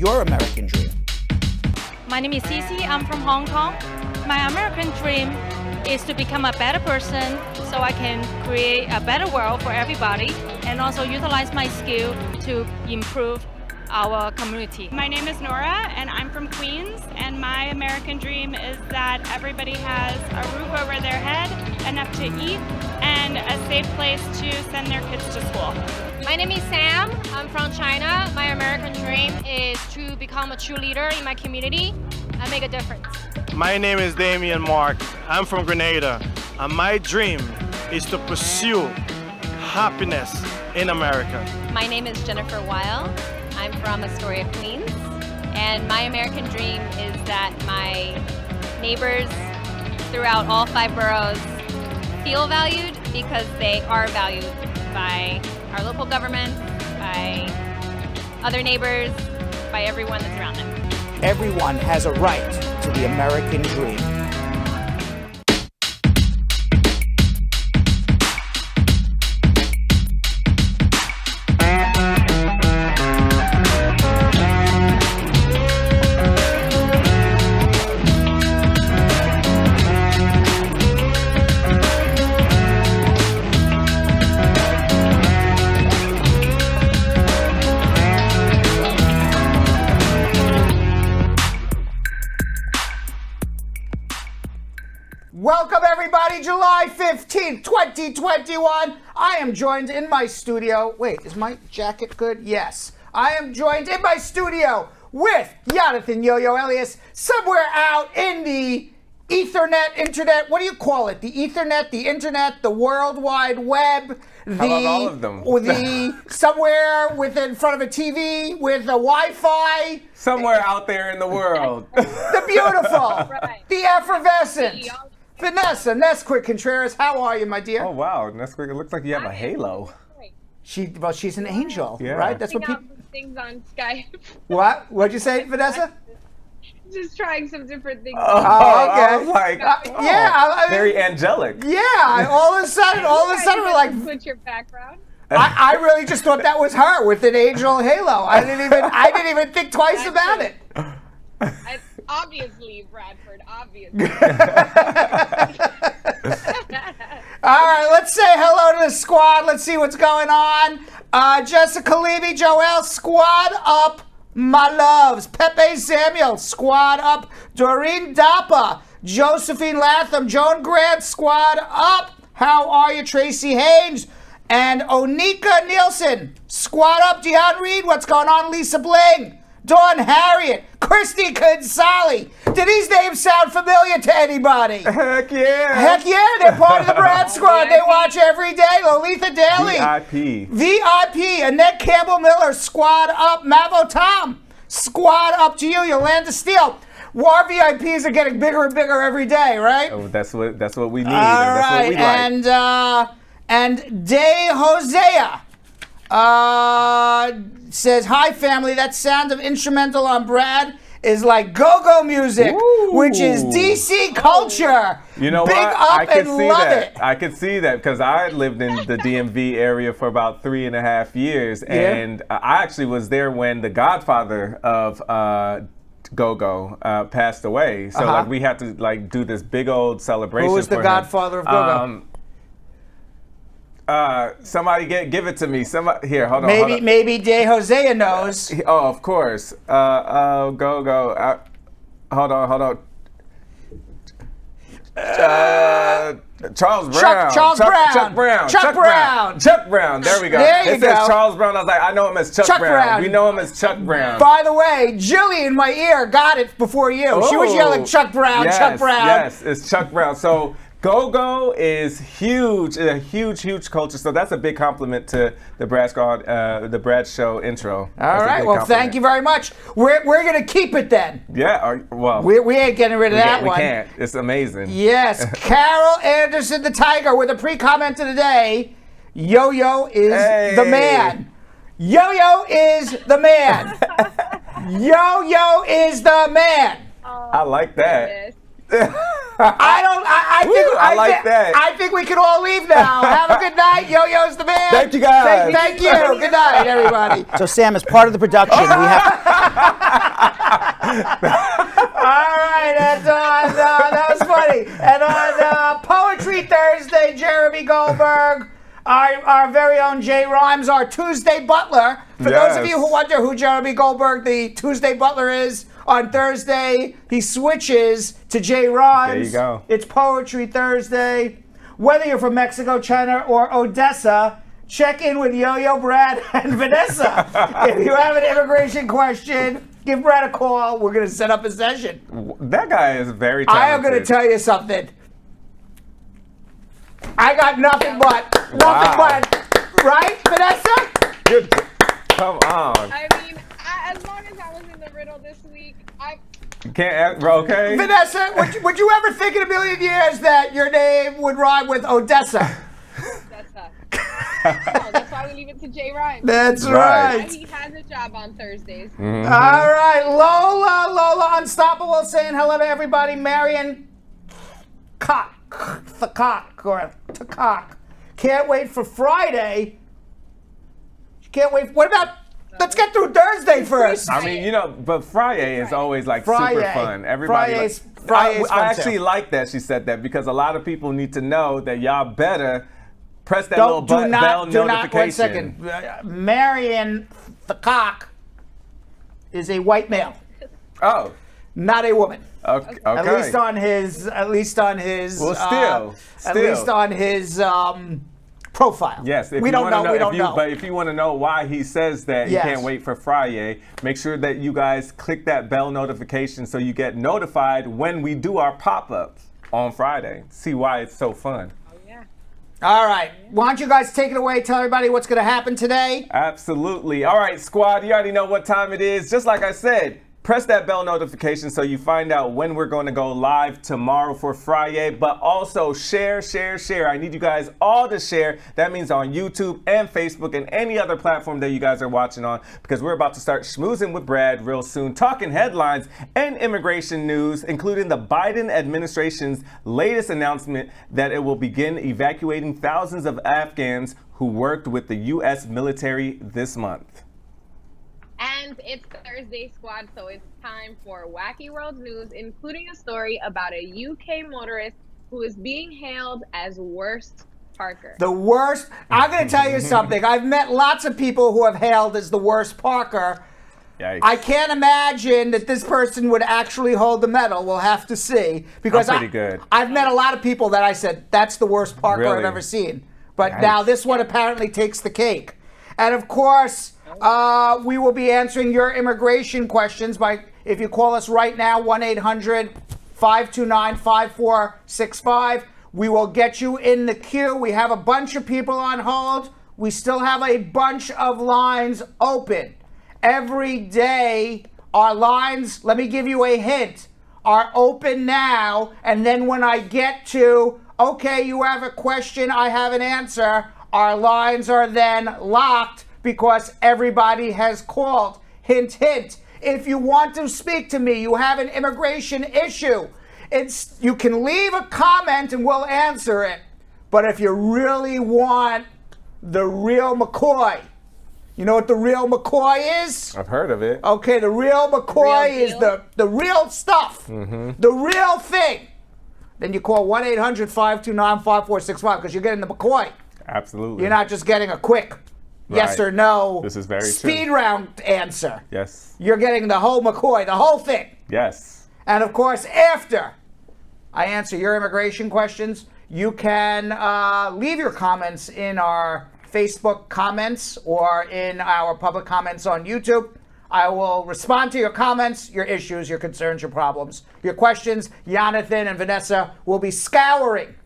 your American dream? My name is Cici. I'm from Hong Kong. My American dream is to become a better person so I can create a better world for everybody and also utilize my skill to improve our community. My name is Nora and I'm from Queens, and my American dream is that everybody has a roof over their head, enough to eat, and a safe place to send their kids to school. My name is Sam. I'm from China. My American dream is to become a true leader in my community and make a difference. My name is Damian Mark. I'm from Grenada, and my dream is to pursue happiness in America. My name is Jennifer Weil. I'm from Astoria, Queens, and my American dream is that my neighbors throughout all 5 boroughs feel valued because they are valued by our local government, by other neighbors, by everyone that's around them. Everyone has a right to the American dream. Welcome everybody, July 15th, 2021. I am joined in my studio. Wait, is my jacket good? Yes. I am joined in my studio with Jonathan Yo-Yo Elias, somewhere out in the Ethernet, internet, what do you call it? The Ethernet, the internet, the World Wide Web. How about all of them? Somewhere in front of a TV with a Wi-Fi. Somewhere out there in the world. The beautiful, Right. the effervescent. Vanessa Nesquik Contreras, how are you, my dear? Oh wow, Nesquik, it looks like you have a halo. She's an angel, Yeah. right? That's what people. Things on Skype. What? What'd you say, Vanessa? Just trying some different things. Oh, okay. I was like, yeah, I mean, very angelic. Yeah, all of a sudden, we're like, Put your background. I really just thought that was her with an angel halo. I didn't even think twice about it. Obviously, Bradford. Obviously. All right, let's say hello to the squad. Let's see what's going on. Jessica Levy, Joelle, squad up. My loves. Pepe Samuel, squad up. Doreen Dappa, Josephine Latham, Joan Grant, squad up. How are you, Tracy Haynes? And Onika Nielsen, squad up. Deanne Reed, what's going on? Lisa Bling, Dawn Harriet, Christy Consali. Do these names sound familiar to anybody? Heck yeah. Heck yeah, they're part of the Brad Squad. They watch every day. Lolitha Daly. VIP. Annette Campbell Miller, squad up. Mavo Tom, squad up to you. Yolanda Steele. Our VIPs are getting bigger and bigger every day, right? Oh, that's what we need. All that's right, what we like. and Day Hosea says, hi family, that sound of instrumental on Brad is like go-go music, which is DC culture. You know Big what? up I could and see love that. it. I could see that because I lived in the DMV area for about 3.5 years, and I actually was there when the godfather of go-go passed away. So like we had to like do this big old celebration. Who was the for godfather him. of go-go? Somebody give it to me. Somebody here. Hold on. Maybe De Hosea knows. Oh, of course. Go. Hold on. Charles Brown. Chuck Brown. Chuck Brown. There we go. There you it says go. Charles Brown. I was like, I know him as Chuck Brown. We know him as Chuck Brown. By the way, Jilly in my ear got it before you. She was yelling Chuck Brown, Chuck Brown. Yes, it's Chuck Brown. So go-go is huge, a huge culture. So that's a big compliment to the Brad Squad, the Brad Show intro. All right, well, thank you very much. We're going to keep it then. Yeah, well. We ain't getting rid of that one. We can't. It's amazing. Yes, Carol Anderson, the Tiger, with a pre-comment of the day. Yo-Yo is the man. Yo-Yo is the man. Yo-Yo is the man. I like that. I I like that. I think we can all leave now. Have a good night. Yo-Yo's the man. Thank you, guys. Thank you. Good night, everybody. So, Sam, as part of the production, we have... All right, and that was funny. And on Poetry Thursday, Jeremy Goldberg, our very own Jay Rhymes, our Tuesday Butler. For those of you who wonder who Jeremy Goldberg, the Tuesday Butler, is, on Thursday, he switches to Jay Rhymes. There you go. It's Poetry Thursday. Whether you're from Mexico, China, or Odessa, check in with Yo-Yo, Brad, and Vanessa. If you have an immigration question, give Brad a call. We're going to set up a session. That guy is very talented. I am going to tell you something. I got nothing but, right, Vanessa? Come on. I mean, as long as I was in the riddle this week, Okay. Vanessa, would you ever think in a million years that your name would rhyme with Odessa? No, that's why we leave it to Jay Rhymes. That's right. He has a job on Thursdays. Mm-hmm. All right, Lola Unstoppable saying hello to everybody. Marion Cock. Can't wait for Friday. Can't wait. What about? Let's get through Thursday first. I mean, but Friday is always like super fun. Everybody. Friday's I fun actually too. like that she said that because a lot of people need to know that y'all better press that little bell notification. 1 second. Marion the Cock is a white male. Oh. Not a woman. Okay. At least on his. Well, still. At least on his profile. Yes. We don't know. But if you want to know why he says that he can't wait for Friday, make sure that you guys click that bell notification so you get notified when we do our pop-ups on Friday. See why it's so fun. All right. Why don't you guys take it away? Tell everybody what's going to happen today. Absolutely. All right, squad, you already know what time it is. Just like I said, press that bell notification so you find out when we're going to go live tomorrow for Friday. But also share. I need you guys all to share. That means on YouTube and Facebook and any other platform that you guys are watching on, because we're about to start schmoozing with Brad real soon, talking headlines and immigration news, including the Biden administration's latest announcement that it will begin evacuating thousands of Afghans who worked with the U.S. military this month. And it's Thursday, squad, so it's time for Wacky World News, including a story about a UK motorist who is being hailed as worst parker. The worst? I'm going to tell you something. I've met lots of people who have hailed as the worst parker. Yikes. I can't imagine that this person would actually hold the medal. We'll have to see. Because I'm pretty good. I've met a lot of people that I said, that's the worst parker I've Really? ever seen. But now this one apparently takes the cake. And of course, we will be answering your immigration questions by, if you call us right now, 1-800-529-5465. We will get you in the queue. We have a bunch of people on hold. We still have a bunch of lines open. Every day, our lines, let me give you a hint, are open now. And then when I get to, okay, you have a question, I have an answer, our lines are then locked because everybody has called. Hint, hint. If you want to speak to me, you have an immigration issue, you can leave a comment and we'll answer it. But if you really want the real McCoy, you know what the real McCoy is? I've heard of it. Okay, the real McCoy is the real stuff, the real thing. Then you call 1-800-529-5465 because you're getting the McCoy. Absolutely. You're not just getting a quick yes or no. This is very speed true. round answer. Yes. You're getting the whole McCoy, the whole thing. Yes. And of course, after I answer your immigration questions, you can leave your comments in our Facebook comments or in our public comments on YouTube. I will respond to your comments, your issues, your concerns, your problems, your questions. Jonathan and Vanessa will be scouring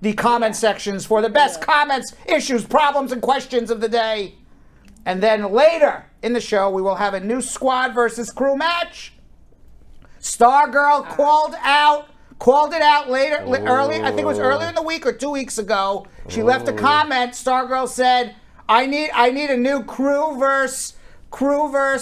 the comment sections for the best comments, issues, problems, and questions of the day. And then later in the show, we will have a new squad versus crew match. Starr-Girl called it out early. I think it was earlier in the week or 2 weeks ago. She left a comment. Starr-Girl said, I need a new crew versus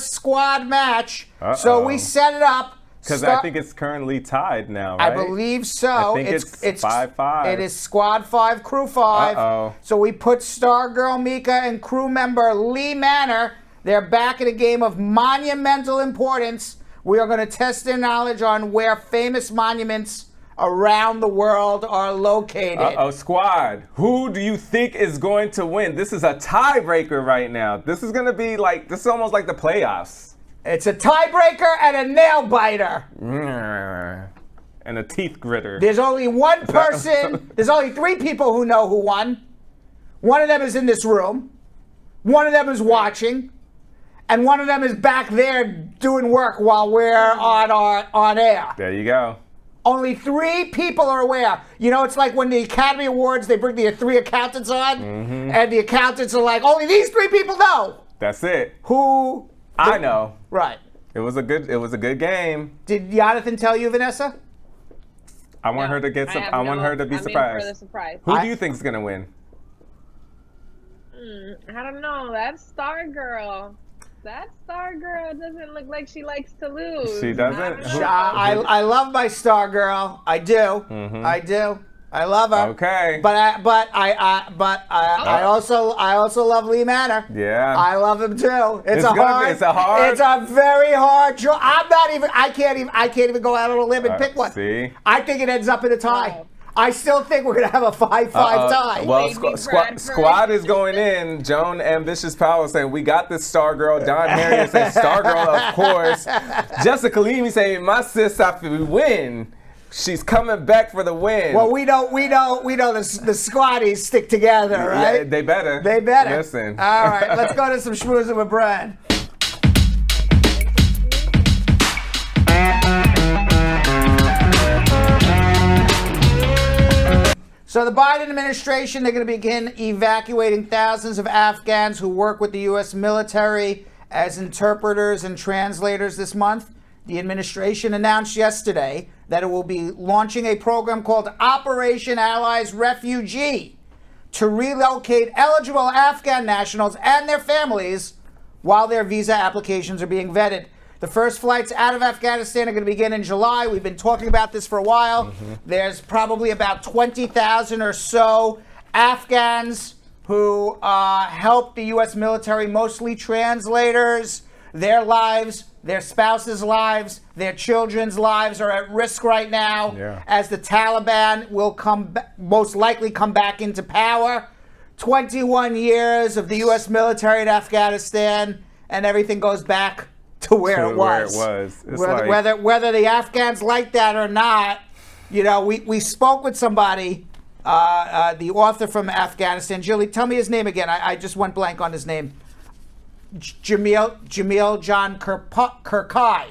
squad match. So we set it up. Because I think it's currently tied now, right? I believe so. I think it's 5-5. It is Squad 5, Crew 5. Uh-oh. So we put Starr-Girl Meka and crew member Lee Manor. They're back in a game of monumental importance. We are going to test their knowledge on where famous monuments around the world are located. Uh-oh, squad. Who do you think is going to win? This is a tiebreaker right now. This is going to be like, this is almost like the playoffs. It's a tiebreaker and a nail biter. And a teeth gritter. There's only one person, there's only 3 people who know who won. One of them is in this room. One of them is watching. And one of them is back there doing work while we're on air. There you go. Only 3 people are aware. You know, it's like when the Academy Awards, they bring the 3 accountants on, and the accountants are like, only these 3 people know. That's it. Who? I know. Right. It was a good game. Did Jonathan tell you, Vanessa? I want her to get some. I want her to be surprised. For the surprise. Who do you think is gonna win? I don't know. That Starr-Girl. That Starr-Girl doesn't look like she likes to lose. She doesn't? I love my Starr-Girl. I do. I do. I love her. Okay. But I also love Lee Manor. Yeah. I love him too. It's a very hard choice. I can't even go out on a limb and pick one. See? I think it ends up in a tie. I still think we're gonna have a 5-5 tie. Well, squad is going in. Joan Ambitious Powell saying, we got this Starr-Girl. Don Harriet saying, Starr-Girl, of course. Jessica Levy saying, my sis, after we win, she's coming back for the win. Well, we know the squaddies stick together, right? Yeah, they better. They better. Listen. All right, let's go to some Schmooze with Brad. So the Biden administration, they're going to begin evacuating thousands of Afghans who work with the U.S. military as interpreters and translators this month. The administration announced yesterday that it will be launching a program called Operation Allies Refugee to relocate eligible Afghan nationals and their families while their visa applications are being vetted. The first flights out of Afghanistan are going to begin in July. We've been talking about this for a while. There's probably about 20,000 or so Afghans who help the U.S. military, mostly translators. Their lives, their spouses' lives, their children's lives are at risk right now as the Taliban will most likely come back into power. 21 years of the U.S. military in Afghanistan, and everything goes back to where it was. Whether the Afghans like that or not, you know, we spoke with somebody, the author from Afghanistan. Julie, tell me his name again. I just went blank on his name. Jamil John Kirkai.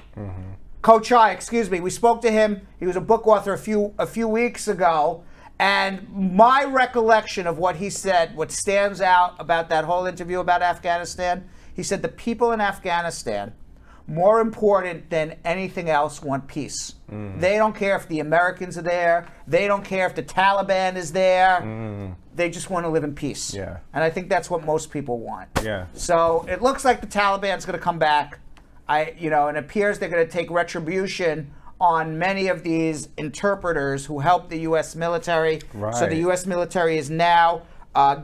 Kochai, excuse me. We spoke to him. He was a book author a few weeks ago. And my recollection of what he said, what stands out about that whole interview about Afghanistan, he said the people in Afghanistan, more important than anything else, want peace. They don't care if the Americans are there. They don't care if the Taliban is there. They just want to live in peace. Yeah. And I think that's what most people want. Yeah. So it looks like the Taliban's going to come back. It appears they're going to take retribution on many of these interpreters who help the U.S. military. Right. So the U.S. military is now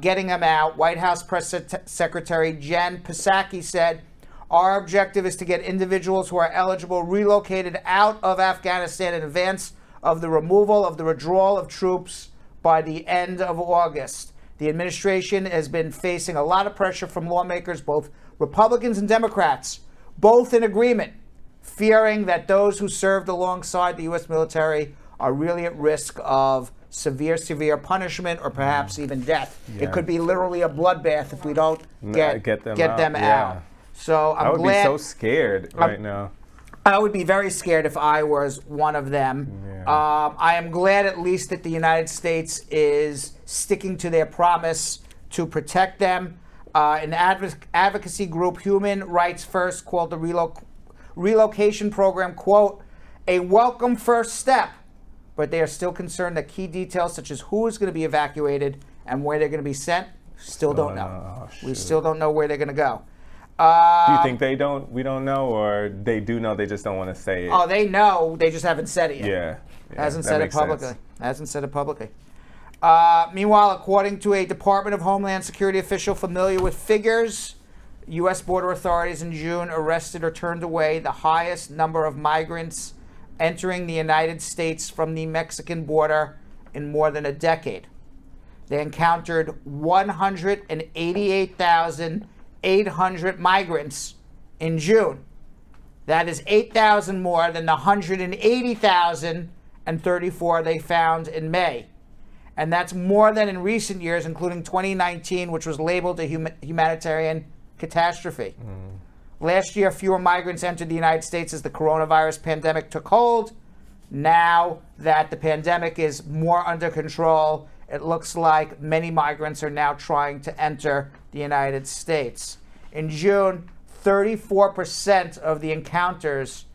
getting them out. White House Press Secretary Jen Psaki said, our objective is to get individuals who are eligible relocated out of Afghanistan in advance of the removal of the withdrawal of troops by the end of August. The administration has been facing a lot of pressure from lawmakers, both Republicans and Democrats, both in agreement, fearing that those who served alongside the U.S. military are really at risk of severe punishment or perhaps even death. Yeah. It could be literally a bloodbath if we don't get them out. Yeah. So I would be so scared right now. I would be very scared if I was one of them. Yeah. I am glad at least that the United States is sticking to their promise to protect them. An advocacy group, Human Rights First, called the relocation program, quote, a welcome first step. But they are still concerned that key details such as who is going to be evacuated and where they're going to be sent, still don't know. We still don't know where they're going to go. Do you think they don't? We don't know, or they do know? They just don't want to say it. Oh, they know. They just haven't said it yet. Yeah. Hasn't that said it makes publicly. sense. Hasn't said it publicly. Meanwhile, according to a Department of Homeland Security official familiar with figures, U.S. border authorities in June arrested or turned away the highest number of migrants entering the United States from the Mexican border in more than a decade. They encountered 188,800 migrants in June. That is 8,000 more than the 180,034 they found in May. And that's more than in recent years, including 2019, which was labeled a humanitarian catastrophe. Last year, fewer migrants entered the United States as the coronavirus pandemic took hold. Now that the pandemic is more under control, it looks like many migrants are now trying to enter the United States. In June, 34% of the encounters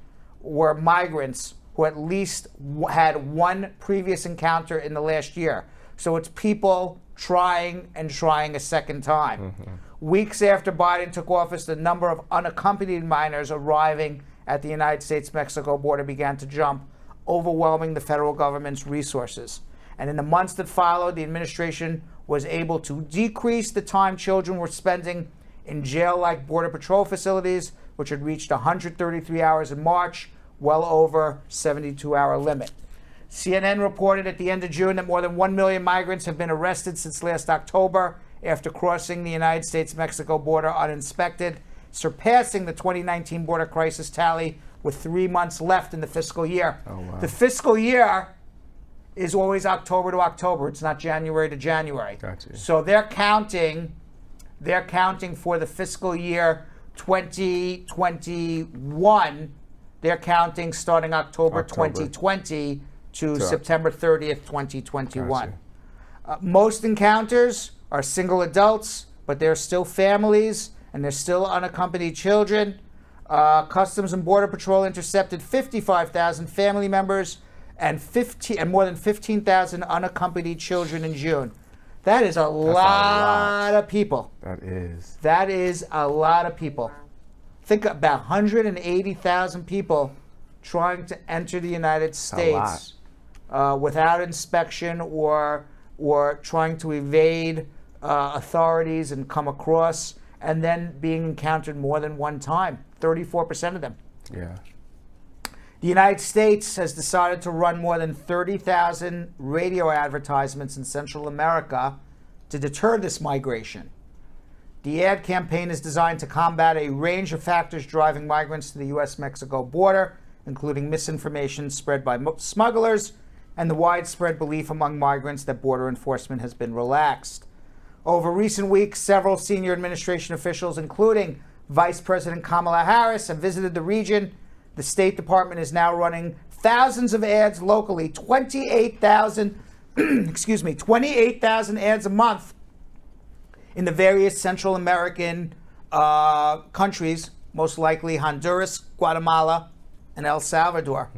were migrants who at least had one previous encounter in the last year. So it's people trying and trying a second time. Weeks after Biden took office, the number of unaccompanied minors arriving at the United States-Mexico border began to jump, overwhelming the federal government's resources. And in the months that followed, the administration was able to decrease the time children were spending in jail-like Border Patrol facilities, which had reached 133 hours in March, well over 72-hour limit. CNN reported at the end of June that more than 1 million migrants have been arrested since last October after crossing the United States-Mexico border uninspected, surpassing the 2019 border crisis tally with 3 months left in the fiscal year. Oh, wow. The fiscal year is always October to October. It's not January to January. Gotcha. So they're counting for the fiscal year 2021. They're counting starting October. 2020 to September 30th, 2021. Gotcha. Most encounters are single adults, but they're still families and they're still unaccompanied children. Customs and Border Patrol intercepted 55,000 family members and more than 15,000 unaccompanied children in June. That is a lot of people. That is a lot of people. Think about 180,000 people trying to enter the United States without inspection or trying to evade authorities and come across, and then being encountered more than one time. 34% of them. Yeah. The United States has decided to run more than 30,000 radio advertisements in Central America to deter this migration. The ad campaign is designed to combat a range of factors driving migrants to the U.S.-Mexico border, including misinformation spread by smugglers and the widespread belief among migrants that border enforcement has been relaxed. Over recent weeks, several senior administration officials, including Vice President Kamala Harris, have visited the region. The State Department is now running thousands of ads locally, 28,000 28,000 ads a month in the various Central American countries, most likely Honduras, Guatemala, and El Salvador.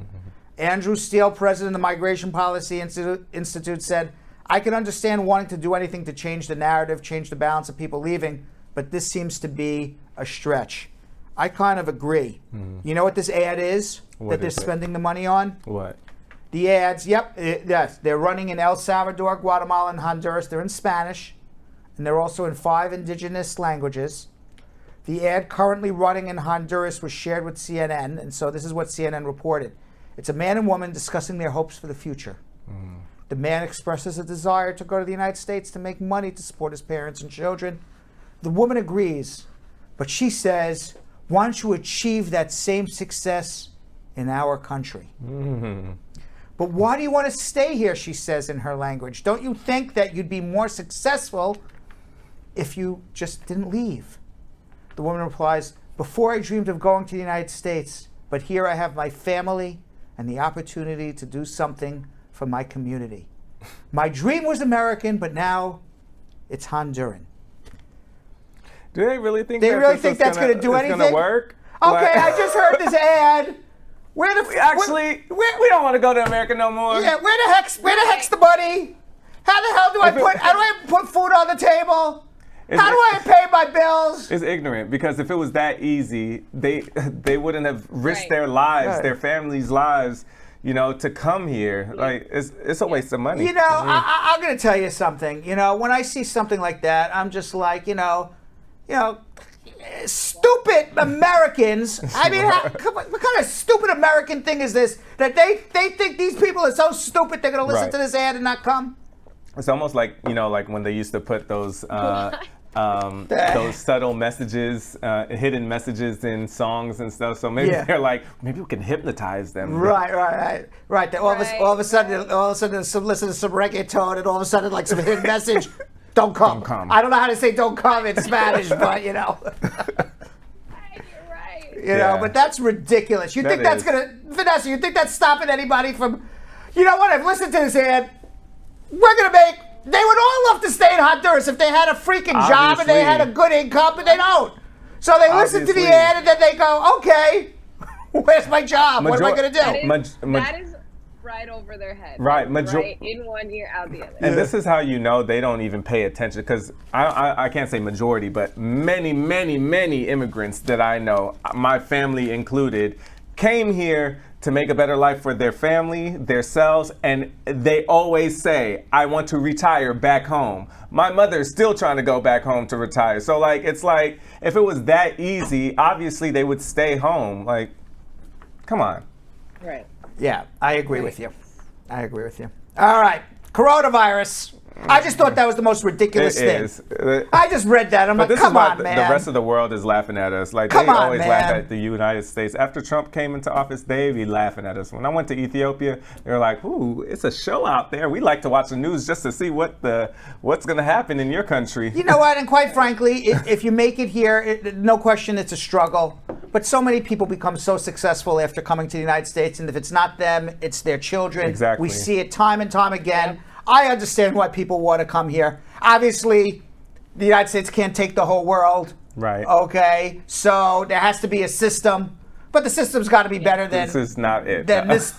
Andrew Steele, president of the Migration Policy Institute, said, "I can understand wanting to do anything to change the narrative, change the balance of people leaving, but this seems to be a stretch." I kind of agree. You know what this ad is that they're spending the money on? What? The ads, yes, they're running in El Salvador, Guatemala, and Honduras. They're in Spanish, and they're also in 5 indigenous languages. The ad currently running in Honduras was shared with CNN, and so this is what CNN reported. It's a man and woman discussing their hopes for the future. The man expresses a desire to go to the United States to make money to support his parents and children. The woman agrees, but she says, "Why don't you achieve that same success in our country?" "But why do you want to stay here?" she says in her language. "Don't you think that you'd be more successful if you just didn't leave?" The woman replies, "Before I dreamed of going to the United States, but here I have my family and the opportunity to do something for my community. My dream was American, but now it's Honduran." Do they really think that's going to do anything? Going to work? Okay, I just heard this ad. We don't want to go to America no more. Yeah, where the heck's the money? How do I put food on the table? How do I pay my bills? It's ignorant, because if it was that easy, they wouldn't have risked Right. their lives, Right. their families' lives, to come here. Like, it's a waste of money. You know, I'm going to tell you something. You know, when I see something like that, I'm just like, stupid Americans. I mean, what kind of stupid American thing is this? That they think these people are so stupid they're going to listen Right. to this ad and not come? It's almost like, like when they used to put those subtle messages, hidden messages in songs and stuff. So maybe they're like, maybe we can hypnotize them. Right. That all of a sudden, listen to some reggaeton, and all of a sudden, like some hidden message. Don't come. Don't come. I don't know how to say "don't come" in Spanish, but You're right. but that's ridiculous. You think that's gonna, Vanessa? You think that's stopping anybody from? You know what? I've listened to this ad. We're gonna make. They would all love to stay in Honduras if they had a freaking job and they had a good income, but they don't. So they listen to the ad and then they go, "Okay, where's my job? What am I gonna do?" That is right over their head. Right, Right in one ear, out the other. And this is how they don't even pay attention, because I can't say majority, but many, many, many immigrants that I know, my family included, came here to make a better life for their family, themselves, and they always say, I want to retire back home. My mother's still trying to go back home to retire. So it's like, if it was that easy, obviously they would stay home. Like, come on. Right. Yeah, I agree with you. All right, coronavirus. I just thought that was the most ridiculous thing. Is. I just read that. I'm But like, this is come why on, man. the rest of the world is laughing at us. Like, Come they on, always laugh man. at the United States. After Trump came into office, they be laughing at us. When I went to Ethiopia, they were like, ooh, it's a show out there. We like to watch the news just to see what's going to happen in your country. You know what? And quite frankly, if you make it here, no question it's a struggle. But so many people become so successful after coming to the United States. And if it's not them, it's their children. Exactly. We see it time and time again. I understand why people want to come here. Obviously, the United States can't take the whole world. Right. Okay. So there has to be a system. But the system's got to be better than This is not it. than this.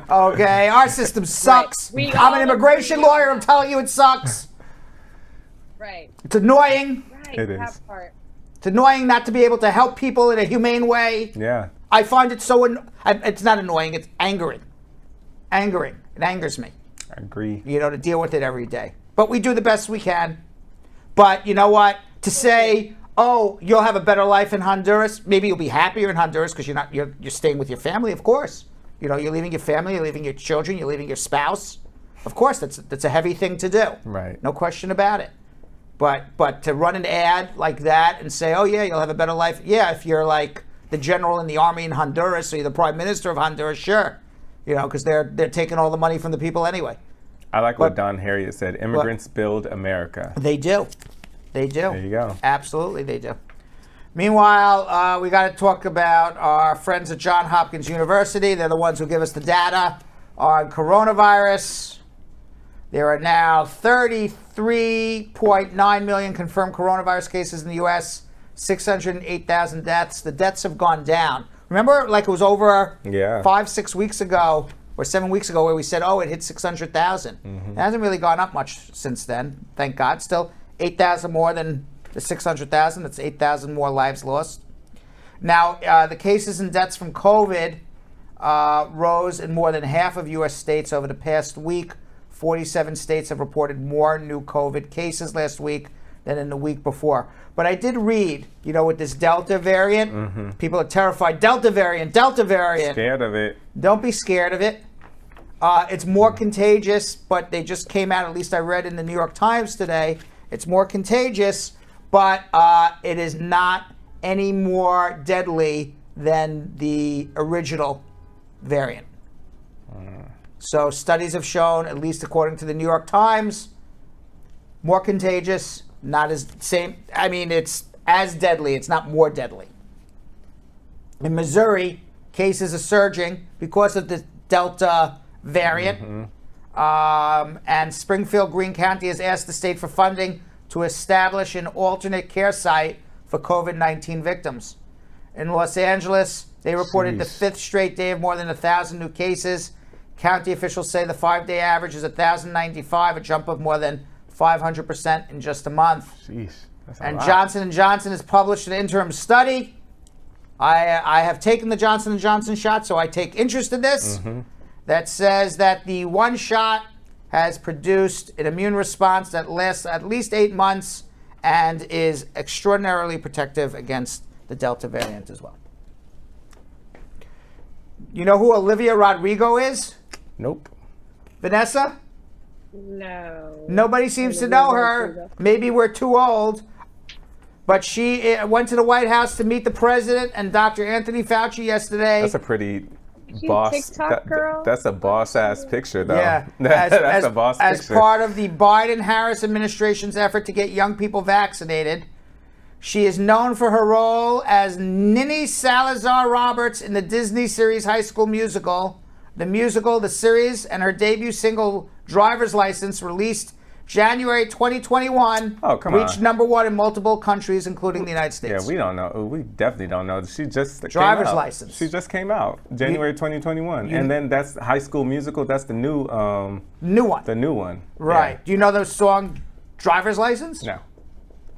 Okay. Our system sucks. We I'm an all immigration agree. lawyer. I'm telling you it sucks. Right. It's annoying. Right. It That is. part. It's annoying not to be able to help people in a humane way. Yeah. I find it so it's not annoying, it's angering. It angers me, I agree. to deal with it every day. But we do the best we can. But you know what? To say, oh, you'll have a better life in Honduras, maybe you'll be happier in Honduras because you're staying with your family, of course. You're leaving your family, you're leaving your children, you're leaving your spouse. Of course, that's a heavy thing to do. Right. No question about it. But to run an ad like that and say, oh yeah, you'll have a better life. Yeah, if you're like the general in the army in Honduras, or you're the prime minister of Honduras, sure. Because they're taking all the money from the people anyway. I like what Don Harriet said. Immigrants build America. They do. There you go. Absolutely, they do. Meanwhile, we got to talk about our friends at Johns Hopkins University. They're the ones who give us the data on coronavirus. There are now 33.9 million confirmed coronavirus cases in the U.S., 608,000 deaths. The deaths have gone down. Remember, like it was over 5-6 weeks ago or 7 weeks ago where we said, oh, it hit 600,000. It hasn't really gone up much since then, thank God. Still 8,000 more than the 600,000. That's 8,000 more lives lost. Now, the cases and deaths from COVID rose in more than half of U.S. states over the past week. 47 states have reported more new COVID cases last week than in the week before. But I did read, with this Delta variant, people are terrified. Delta variant. Scared of it. Don't be scared of it. It's more contagious, but they just came out, at least I read in the New York Times today, it's more contagious, but it is not any more deadly than the original variant. So studies have shown, at least according to the New York Times, more contagious, not as same. I mean, it's as deadly. It's not more deadly. In Missouri, cases are surging because of the Delta variant. And Springfield Greene County has asked the state for funding to establish an alternate care site for COVID-19 victims. In Los Angeles, they reported the 5th straight day of more than 1,000 new cases. County officials say the 5-day average is 1,095, a jump of more than 500% in just a month. Sheesh. That's a And lot. Johnson & Johnson has published an interim study. I have taken the Johnson & Johnson shot, so I take interest in this. That says that the one shot has produced an immune response that lasts at least 8 months and is extraordinarily protective against the Delta variant as well. You know who Olivia Rodrigo is? Nope. Vanessa? No. Nobody seems to know her. Maybe we're too old. But she went to the White House to meet the president and Dr. Anthony Fauci yesterday. That's a pretty She boss. TikTok girl? That's a boss-ass picture, though. Yeah, That's a boss as picture. part of the Biden-Harris administration's effort to get young people vaccinated. She is known for her role as Ninny Salazar Roberts in the Disney series High School Musical. The musical, the series, and her debut single, Driver's License, released January 2021, reached #1 in multiple countries, including the United States. Yeah, we don't know. We definitely don't know. She just Driver's came out. License. She just came out January 2021, and then that's High School Musical. That's the new New one. the new one. Right. Yeah. Do you know the song Driver's License? No.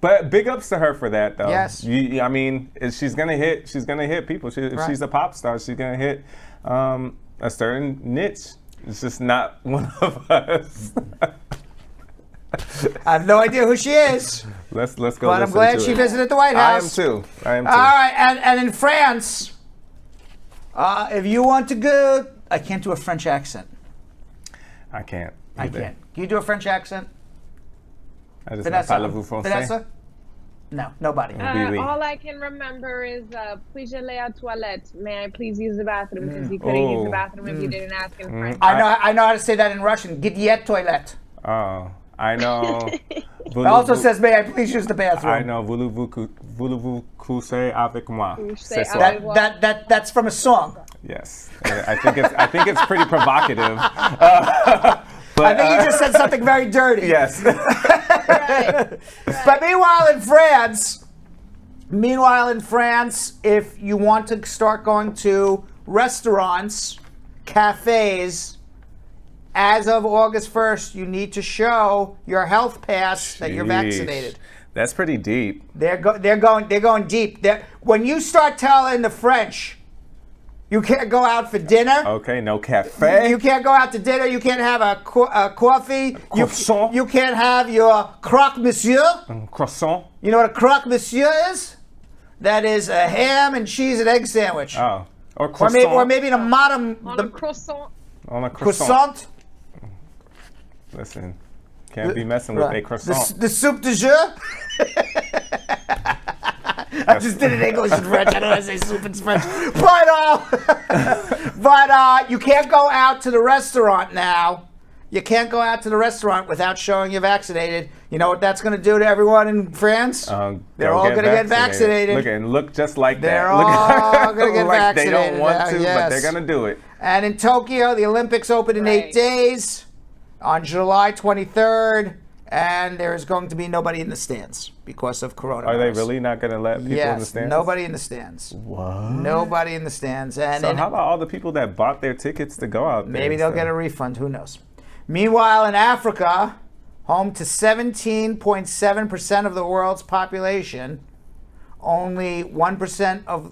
But big ups to her for that, though. Yes. I mean, she's gonna hit. She's gonna hit people. If she's a pop star, she's gonna hit a certain niche. It's just not one of us. I have no idea who she is. Let's go. But I'm glad she visited the White House. I am too. All right, and in France, if you want to go, I can't do a French accent. I can't. I either. can't. Can you do a French accent? I just Vanessa? parlez-vous français? Vanessa? No, nobody. Oui. All I can remember is puis-je aller à toilette? May I please use the bathroom? Because you couldn't use the bathroom if you didn't ask in French. I know how to say that in Russian. Gidye toilette. Oh, I know. It also says, may I please use the bathroom. I know. Voulez-vous coucher avec moi? Coucher C'est ça. avec That's from a song. Yes, I think it's pretty provocative. But, I think you just said something very dirty. Yes. Right. But meanwhile in France, if you want to start going to restaurants, cafes, as of August 1st, you need to show your health pass that you're vaccinated. That's pretty deep. They're going deep. When you start telling the French, you can't go out for dinner. Okay, no cafe. You can't go out to dinner. You can't have a coffee. Croissant. You can't have your croque monsieur. Croissant. You know what a croque monsieur is? That is a ham and cheese and egg sandwich. Oh, or croissant. Or maybe the bottom. On a croissant. On a croissant. Croissant. Listen, can't be messing with a croissant. The soup de jour. I just did it in English and French. I don't know how to say soup in French. But you can't go out to the restaurant now. You can't go out to the restaurant without showing you're vaccinated. You know what that's going to do to everyone in France? They're all going to get vaccinated. Look just like that. They're all going to get like vaccinated. They don't want to, yes. but they're going to do it. And in Tokyo, the Olympics open in 8 days on July 23rd. And there is going to be nobody in the stands because of coronavirus. Are they really not going to let people in the stands? Yes, nobody in the stands. What? Nobody in the stands. And So how about all the people that bought their tickets to go out there? maybe they'll get a refund. Who knows? Meanwhile, in Africa, home to 17.7% of the world's population, only 1% of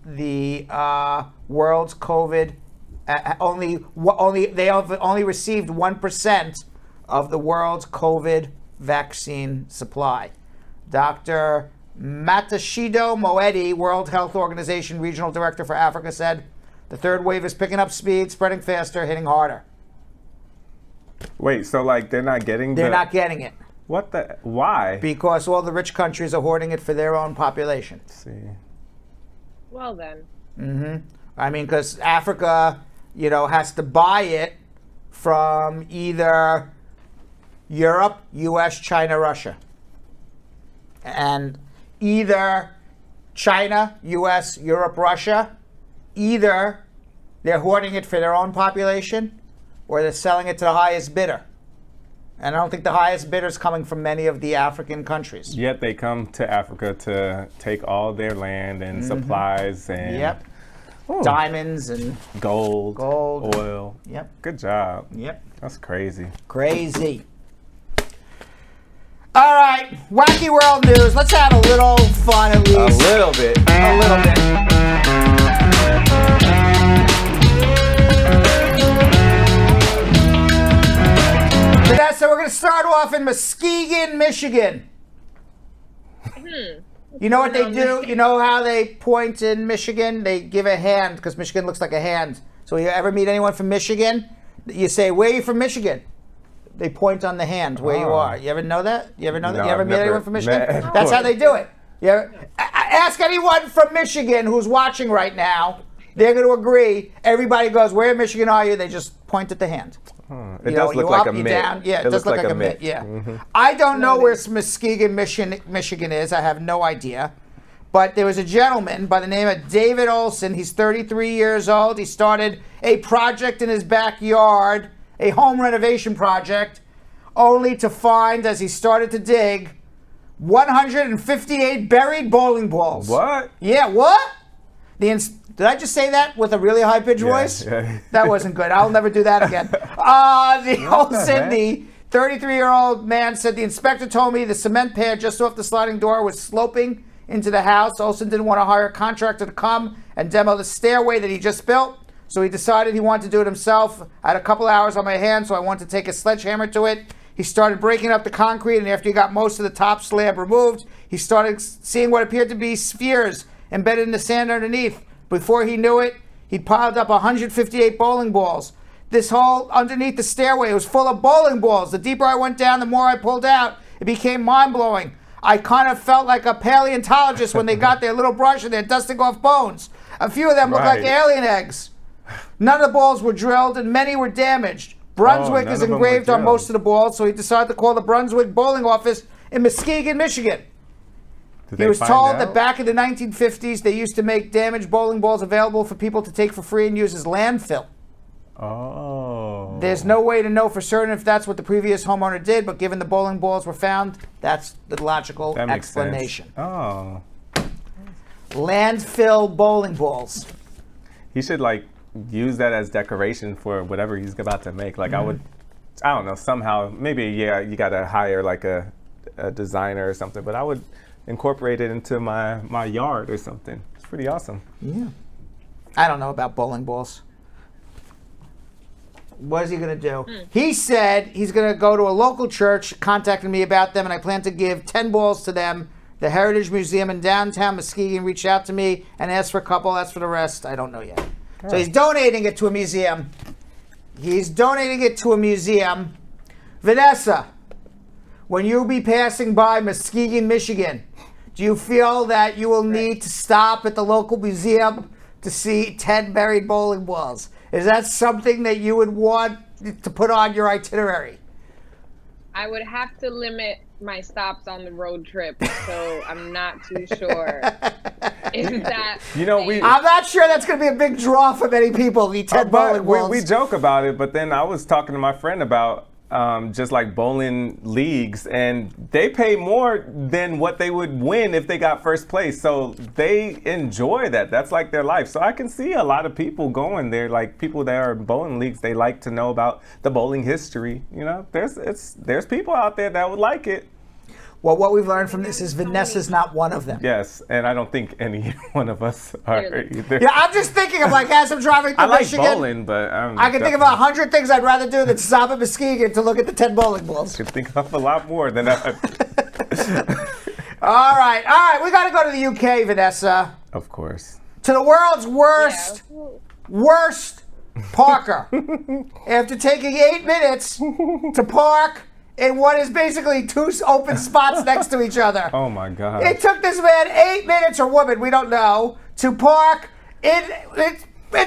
the world's COVID. They have only received 1% of the world's COVID vaccine supply. Dr. Matashido Moeti, World Health Organization Regional Director for Africa, said the third wave is picking up speed, spreading faster, hitting harder. Wait, so like they're not getting They're not getting it. What the? Why? Because all the rich countries are hoarding it for their own population. Let's see. Well then. I mean, because Africa, has to buy it from either Europe, US, China, Russia. And either China, US, Europe, Russia, either they're hoarding it for their own population or they're selling it to the highest bidder. And I don't think the highest bidder is coming from many of the African countries. Yet they come to Africa to take all their land and supplies and diamonds and gold, oil. Yep. Good job. Yep. That's crazy. Crazy. All right, Wacky World News. Let's have a little fun at least. A little bit. A little bit. Vanessa, we're going to start off in Muskegon, Michigan. You know what they do? You know how they point in Michigan? They give a hand because Michigan looks like a hand. So you ever meet anyone from Michigan? You say, where are you from Michigan? They point on the hand where you are. You ever know that? You ever know that? No, You ever I've meet never anyone from Michigan? met- That's how they do it. You ever, ask anyone from Michigan who's watching right now. They're going to agree. Everybody goes, where in Michigan are you? They just point at the hand. It does look like a mitt. Down. Yeah, it does look like a mitt. Yeah. I don't know where Muskegon, Michigan is. I have no idea. But there was a gentleman by the name of David Olson. He's 33 years old. He started a project in his backyard, a home renovation project, only to find, as he started to dig, 158 buried bowling balls. What? Yeah, what? Did I just say that with a really high-pitched voice? Yeah. That wasn't good. I'll never do that again. The Olson, the 33-year-old man, said the inspector told me the cement pad just off the sliding door was sloping into the house. Olson didn't want to hire a contractor to come and demo the stairway that he just built, so he decided he wanted to do it himself. I had a couple hours on my hands, so I wanted to take a sledgehammer to it. He started breaking up the concrete, and after he got most of the top slab removed, he started seeing what appeared to be spheres embedded in the sand underneath. Before he knew it, he'd piled up 158 bowling balls. This hole underneath the stairway was full of bowling balls. The deeper I went down, the more I pulled out. It became mind-blowing. I kind of felt like a paleontologist when they got their little brush and they're dusting off bones. A few of them looked like alien eggs. None of the balls were drilled and many were damaged. Brunswick none is of them were engraved on drilled. most of the balls, so he decided to call the Brunswick bowling office in Muskegon, Michigan. Did He they was find told out? that back in the 1950s, they used to make damaged bowling balls available for people to take for free and use as landfill. Oh. There's no way to know for certain if that's what the previous homeowner did, but given the bowling balls were found, that's the logical That makes explanation. sense. Oh. Landfill bowling balls. He should like use that as decoration for whatever he's about to make. Like I don't know, somehow, maybe you gotta hire like a designer or something, but I would incorporate it into my yard or something. It's pretty awesome. Yeah. I don't know about bowling balls. What is he going to do? He said he's going to go to a local church, contacted me about them, and I plan to give 10 balls to them. The Heritage Museum in downtown Muskegon reached out to me and asked for a couple. That's for the rest. I don't know yet. So he's donating it to a museum. Vanessa, when you be passing by Muskegon, Michigan, do you feel that you will need to stop at the local museum to see 10 buried bowling balls? Is that something that you would want to put on your itinerary? I would have to limit my stops on the road trip, so I'm not too sure. Is that I'm not sure that's going to be a big draw for many people, the 10 bowling balls. We joke about it, but then I was talking to my friend about just like bowling leagues, and they pay more than what they would win if they got first place. So they enjoy that. That's like their life. So I can see a lot of people going there, like people that are in bowling leagues. They like to know about the bowling history. You know, there's people out there that would like it. Well, what we've learned from this is Vanessa's not one of them. Yes, and I don't think any one of us are either. Yeah, I'm just thinking of like as I'm driving through I like Michigan, bowling, but I can think of 100 things I'd rather do than stop at Muskegon to look at the 10 bowling balls. I can think of a lot more than that. All right, we got to go to the UK, Vanessa. Of course. To the world's worst parker. After taking 8 minutes to park in what is basically 2 open spots next to each other. Oh my God. It took this man 8 minutes, or woman, we don't know, to park. It's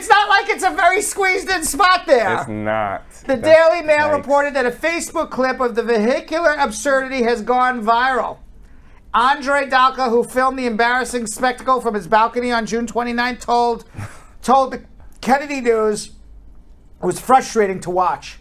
not like it's a very squeezed in spot there. It's not. The Daily Mail reported that a Facebook clip of the vehicular absurdity has gone viral. Andre Dalka, who filmed the embarrassing spectacle from his balcony on June 29th, told the Kennedy News it was frustrating to watch.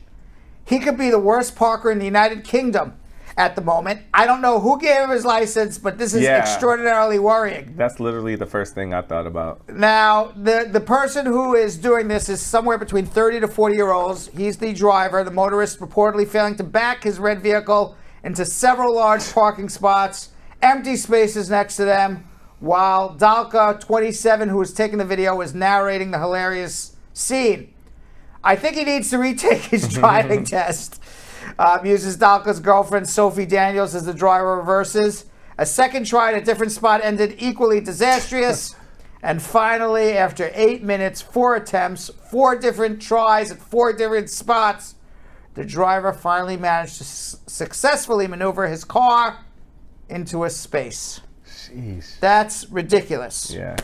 He could be the worst parker in the United Kingdom at the moment. I don't know who gave him his license, but this is extraordinarily worrying. That's literally the first thing I thought about. Now, the person who is doing this is somewhere between 30 to 40 year olds. He's the driver, the motorist reportedly failing to back his red vehicle into several large parking spots, empty spaces next to them, while Dalka, 27, who was taking the video, was narrating the hilarious scene. I think he needs to retake his driving test. Uses Dalka's girlfriend, Sophie Daniels, as the driver reverses. A second try at a different spot ended equally disastrous. And finally, after 8 minutes, 4 attempts, 4 different tries at 4 different spots, the driver finally managed to successfully maneuver his car into a space. Jeez. That's ridiculous. Yeah.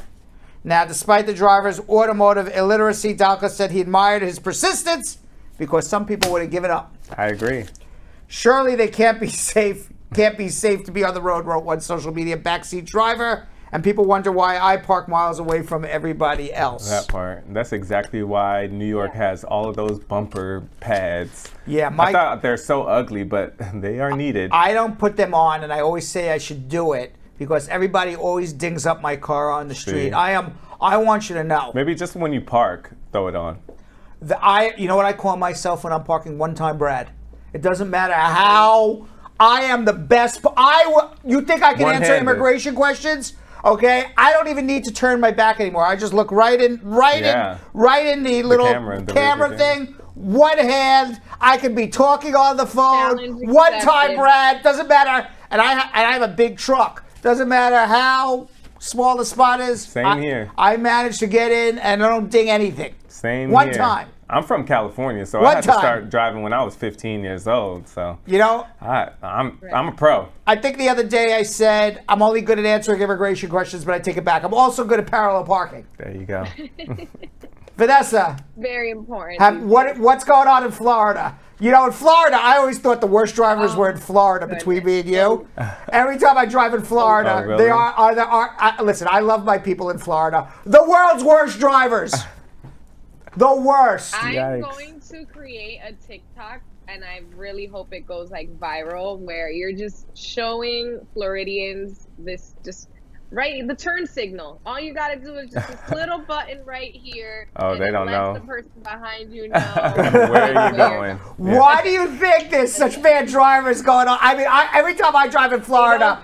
Now, despite the driver's automotive illiteracy, Dalka said he admired his persistence because some people would have given up. I agree. Surely they can't be safe to be on the road, wrote one social media backseat driver. And people wonder why I park miles away from everybody else. That part. That's exactly why New York has all of those bumper pads. Yeah, I thought they're so ugly, but they are needed. I don't put them on, and I always say I should do it because everybody always dings up my car on the street. I want you to know. Maybe just when you park, throw it on. You know what I call myself when I'm parking? One-time Brad. It doesn't matter how. I am the best. You think I can answer immigration questions? Okay, I don't even need to turn my back anymore. I just look right in the little camera thing. One hand, I can be talking on the phone. One time, Brad, doesn't matter. And I have a big truck. Doesn't matter how small the spot is. Same here. I managed to get in, and I don't ding anything. Same One here. time. I'm from California, so I had to start driving when I was 15 years old. So I'm a pro. I think the other day I said I'm only good at answering immigration questions, but I take it back. I'm also good at parallel parking. There you go. Vanessa. Very important. What's going on in Florida? You know, in Florida, I always thought the worst drivers were in Florida. Between me and you, every time I drive in Florida, really? they are. Listen, I love my people in Florida. The world's worst drivers. The worst. I'm going to create a TikTok, and I really hope it goes like viral, where you're just showing Floridians the turn signal. All you gotta do is just this little button right here. Oh, they don't know. The person behind you know. Where are you going? Why do you think there's such bad drivers going on? I mean, every time I drive in Florida,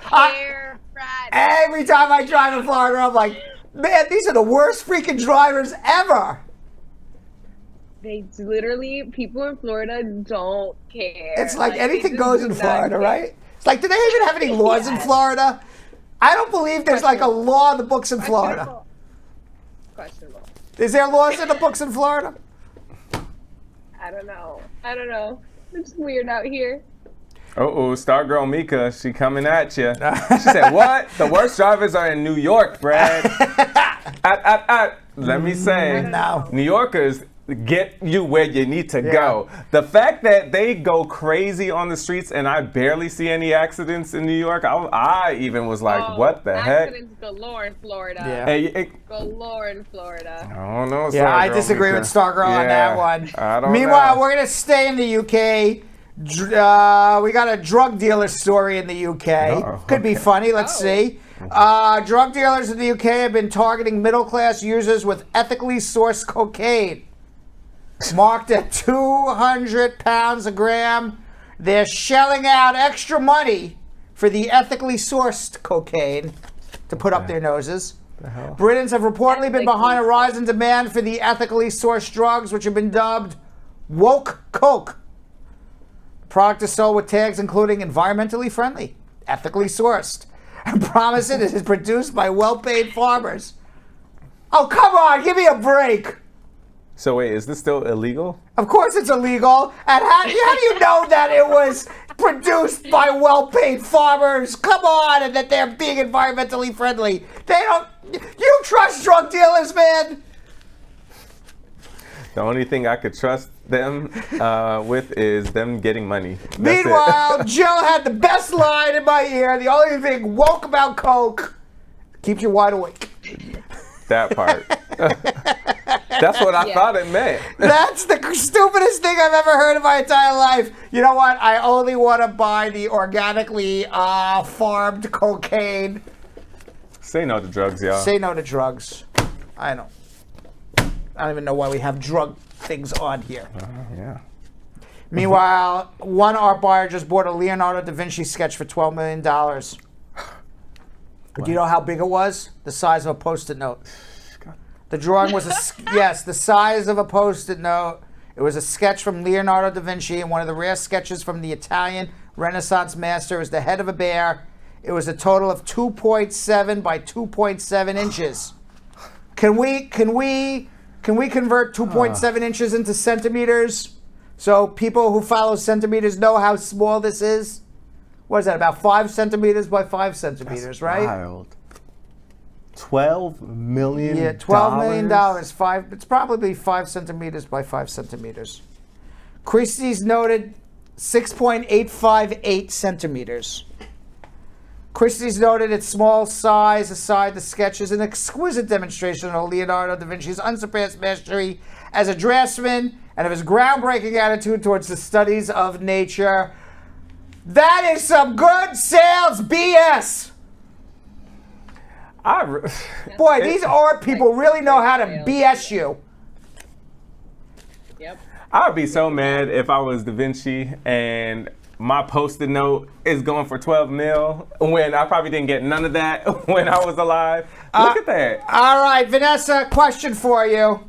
every time I drive in Florida, I'm like, man, these are the worst freaking drivers ever. They literally, people in Florida don't care. It's like anything goes in Florida, right? It's like, do they even have any laws in Florida? I don't believe there's like a law in the books in Florida. Questionable. Is there laws in the books in Florida? I don't know. It's weird out here. Starr-Girl Meka, she coming at you. She said, what? The worst drivers are in New York, Brad. Let me say, New Yorkers get you where you need to go. The fact that they go crazy on the streets and I barely see any accidents in New York, I even was like, what the heck? Accidents galore in Florida. Yeah. Galore in Florida. I don't know. Yeah, I disagree with Starr-Girl on that one. Meanwhile, we're going to stay in the UK. We got a drug dealer story in the UK. Could be funny. Let's see. Drug dealers in the UK have been targeting middle-class users with ethically sourced cocaine. Marked at £200 a gram. They're shelling out extra money for the ethically sourced cocaine to put up their noses. Britons have reportedly been behind a rise in demand for the ethically sourced drugs, which have been dubbed woke coke. The product is sold with tags including environmentally friendly, ethically sourced, and promises it is produced by well-paid farmers. Oh, come on, give me a break. So wait, is this still illegal? Of course it's illegal. And how do you know that it was produced by well-paid farmers? Come on, and that they're being environmentally friendly. You trust drug dealers, man? The only thing I could trust them with is them getting money. Meanwhile, Jill had the best line in my ear. The only thing woke about coke keeps you wide awake. That part. That's what I thought it meant. That's the stupidest thing I've ever heard in my entire life. You know what? I only want to buy the organically farmed cocaine. Say no to drugs, y'all. Say no to drugs. I don't even know why we have drug things on here. Yeah. Meanwhile, one art buyer just bought a Leonardo Da Vinci sketch for $12 million. Do you know how big it was? The size of a Post-it note. The drawing was yes, the size of a Post-it note. It was a sketch from Leonardo da Vinci, and one of the rare sketches from the Italian Renaissance master. It was the head of a bear. It was a total of 2.7 by 2.7 inches. Can we convert 2.7 inches into centimeters? So people who follow centimeters know how small this is. What is that? About 5 centimeters by 5 centimeters, That's right? Wild. $12 million. Yeah, $12 million. It's probably 5 centimeters by 5 centimeters. Christie's noted 6.858 centimeters. Christie's noted its small size aside, the sketch is an exquisite demonstration of Leonardo da Vinci's unsurpassed mastery as a draftsman and of his groundbreaking attitude towards the studies of nature. That is some good sales BS. Boy, these art people really know how to BS you. Yep. I would be so mad if I was Da Vinci and my Post-it note is going for 12 mil when I probably didn't get none of that when I was alive. Look at that. All right, Vanessa, question for you.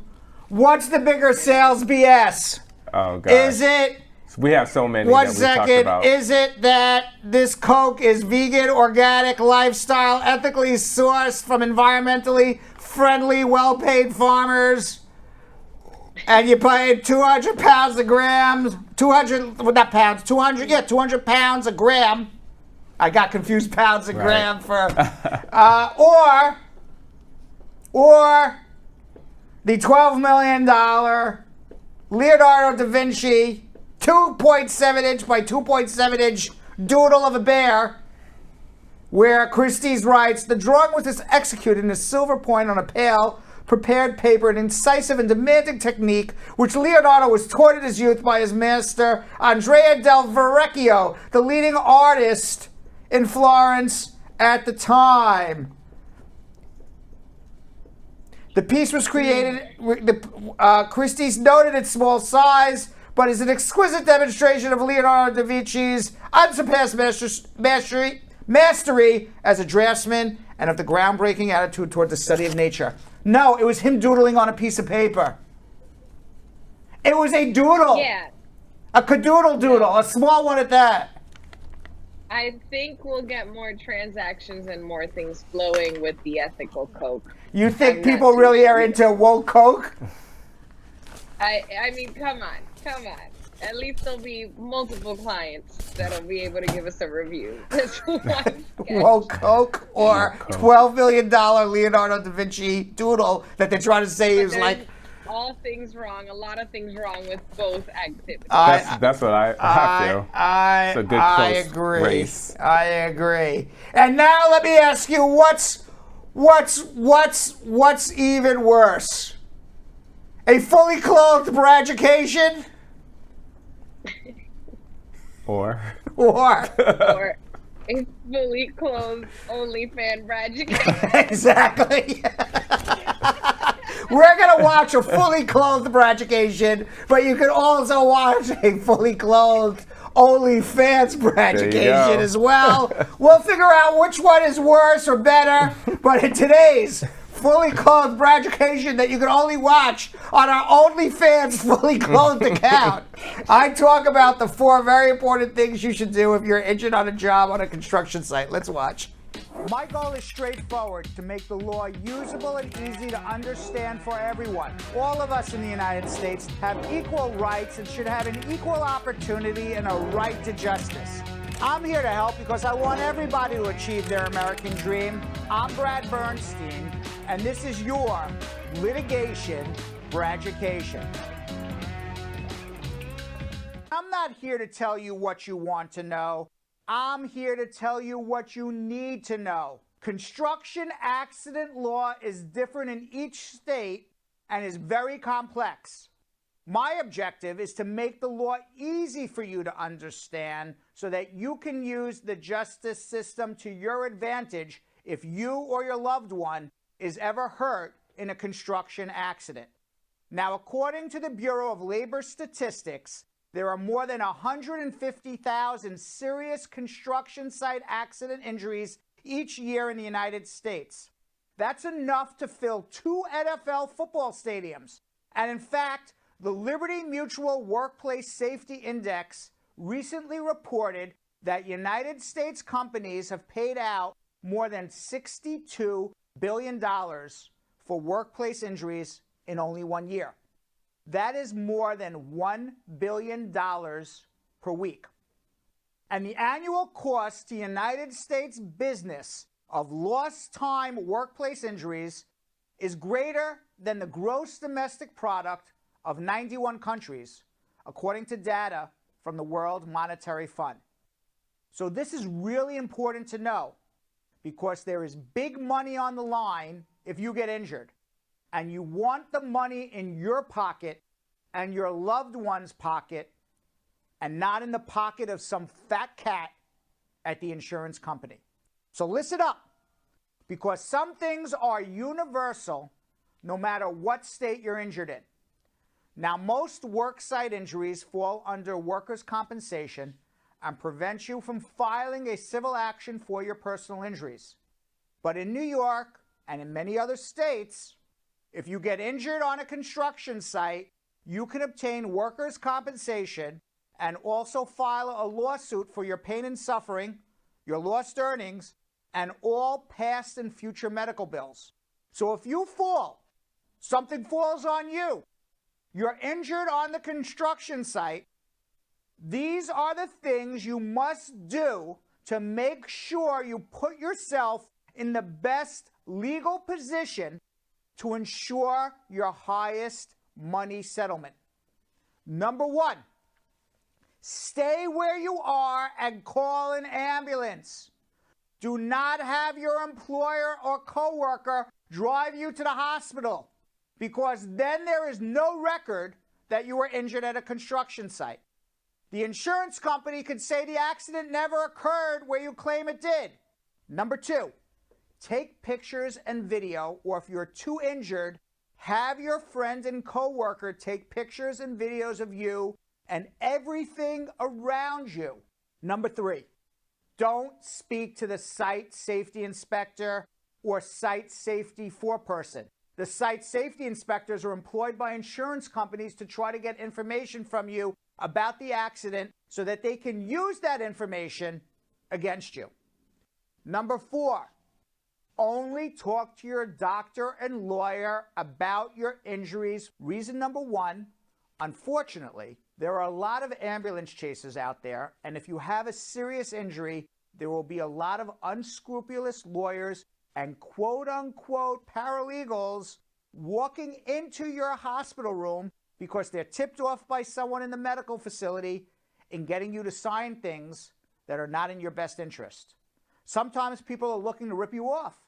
What's the bigger sales BS? Oh, God. Is it... We have so many One that we talked second. about. Is it that this Coke is vegan, organic, lifestyle, ethically sourced from environmentally friendly, well-paid farmers, and you pay 200 pounds a gram, 200 pounds a gram. I got confused pounds a gram for, or the $12 million Leonardo da Vinci 2.7 inch by 2.7 inch doodle of a bear, where Christie's writes, the drawing was executed in a silver point on a pale, prepared paper, an incisive and demanding technique which Leonardo was taught in his youth by his master, Andrea del Verrocchio, the leading artist in Florence at the time. The piece was created, Christie's noted its small size, but is an exquisite demonstration of Leonardo da Vinci's unsurpassed mastery as a draftsman and of the groundbreaking attitude toward the study of nature. No, it was him doodling on a piece of paper. It was a doodle. Yeah. A cadoodle doodle, a small one at that. I think we'll get more transactions and more things flowing with the ethical Coke. You think people really are into woke Coke? I mean, come on. At least there'll be multiple clients that'll be able to give us a review. This one sketch. Woke Coke or $12 million Leonardo da Vinci doodle that they're trying to say is like... all things wrong, a lot of things wrong with both activities. That's what I feel. It's a good close race. I agree. And now let me ask you, what's even worse? A fully clothed Braducation? Or Or a fully clothed OnlyFans Braducation. Exactly. We're going to watch a fully clothed Braducation, but you can also watch a fully clothed OnlyFans Braducation as well. We'll figure out which one is worse or better, but in today's fully clothed Braducation that you can only watch on our OnlyFans fully clothed account, I talk about the 4 very important things you should do if you're injured on a job on a construction site. Let's watch. My goal is straightforward, to make the law usable and easy to understand for everyone. All of us in the United States have equal rights and should have an equal opportunity and a right to justice. I'm here to help because I want everybody to achieve their American dream. I'm Brad Bernstein, and this is your Litigation Braducation. I'm not here to tell you what you want to know. I'm here to tell you what you need to know. Construction accident law is different in each state and is very complex. My objective is to make the law easy for you to understand so that you can use the justice system to your advantage if you or your loved one is ever hurt in a construction accident. Now, according to the Bureau of Labor Statistics, there are more than 150,000 serious construction site accident injuries each year in the United States. That's enough to fill 2 NFL football stadiums. And in fact, the Liberty Mutual Workplace Safety Index recently reported that United States companies have paid out more than $62 billion for workplace injuries in only 1 year. That is more than $1 billion per week. And the annual cost to United States business of lost time workplace injuries is greater than the gross domestic product of 91 countries, according to data from the World Monetary Fund. So this is really important to know, because there is big money on the line if you get injured, and you want the money in your pocket and your loved one's pocket, and not in the pocket of some fat cat at the insurance company. So listen up, because some things are universal no matter what state you're injured in. Now, most worksite injuries fall under workers' compensation and prevent you from filing a civil action for your personal injuries. But in New York and in many other states, if you get injured on a construction site, you can obtain workers' compensation and also file a lawsuit for your pain and suffering, your lost earnings, and all past and future medical bills. So if you fall, something falls on you, you're injured on the construction site, these are the things you must do to make sure you put yourself in the best legal position to ensure your highest money settlement. Number 1, stay where you are and call an ambulance. Do not have your employer or coworker drive you to the hospital, because then there is no record that you were injured at a construction site. The insurance company could say the accident never occurred where you claim it did. Number 2, take pictures and video, or if you're too injured, have your friend and coworker take pictures and videos of you and everything around you. Number 3, don't speak to the site safety inspector or site safety foreperson. The site safety inspectors are employed by insurance companies to try to get information from you about the accident so that they can use that information against you. Number 4, only talk to your doctor and lawyer about your injuries. Reason number 1, unfortunately, there are a lot of ambulance chasers out there, and if you have a serious injury, there will be a lot of unscrupulous lawyers and quote-unquote paralegals walking into your hospital room because they're tipped off by someone in the medical facility and getting you to sign things that are not in your best interest. Sometimes people are looking to rip you off.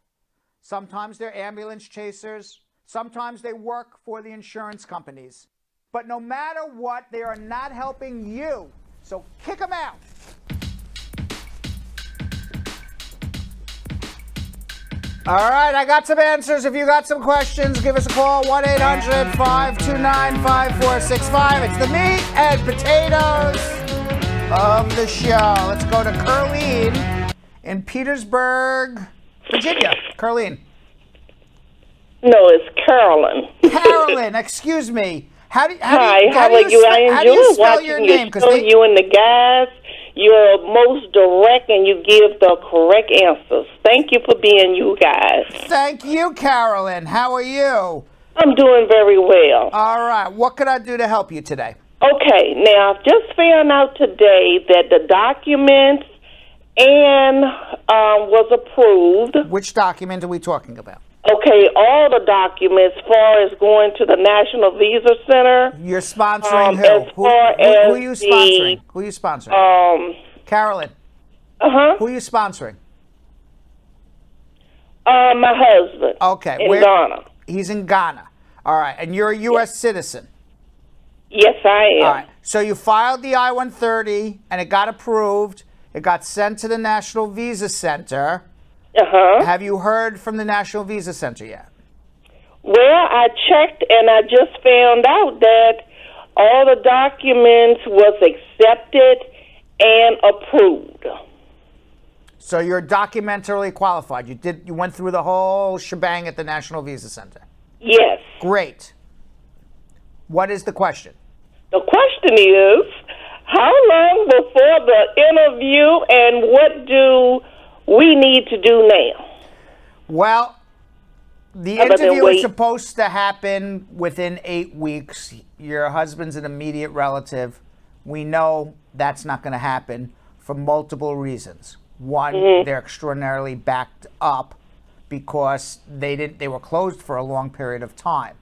Sometimes they're ambulance chasers. Sometimes they work for the insurance companies. But no matter what, they are not helping you. So kick them out. All right, I got some answers. If you got some questions, give us a call, 1-800-529-5465. It's the meat and potatoes of the show. Let's go to Curleen in Petersburg, Virginia. Curleen. No, it's Carolyn. Carolyn, excuse me. How are you? I enjoy watching your show. You and the guys, you're most direct and you give the correct answers. Thank you for being you guys. Thank you, Carolyn. How are you? I'm doing very well. All right. What could I do to help you today? Okay. Now, I've just found out today that the documents was approved. Which document are we talking about? Okay, all the documents as far as going to the National Visa Center. You're sponsoring who? Who are you sponsoring? Who are you sponsoring? Carolyn. Who are you sponsoring? My husband. Okay. In Ghana. He's in Ghana. All right. And you're a U.S. citizen? Yes, I am. All right. So you filed the I-130 and it got approved. It got sent to the National Visa Center. Have you heard from the National Visa Center yet? Well, I checked and I just found out that all the documents was accepted and approved. So you're documentarily qualified. You went through the whole shebang at the National Visa Center. Yes. Great. What is the question? The question is, how long before the interview and what do we need to do now? Well, the interview is supposed to happen within 8 weeks. Your husband's an immediate relative. We know that's not going to happen for multiple reasons. One, they're extraordinarily backed up because they were closed for a long period of time.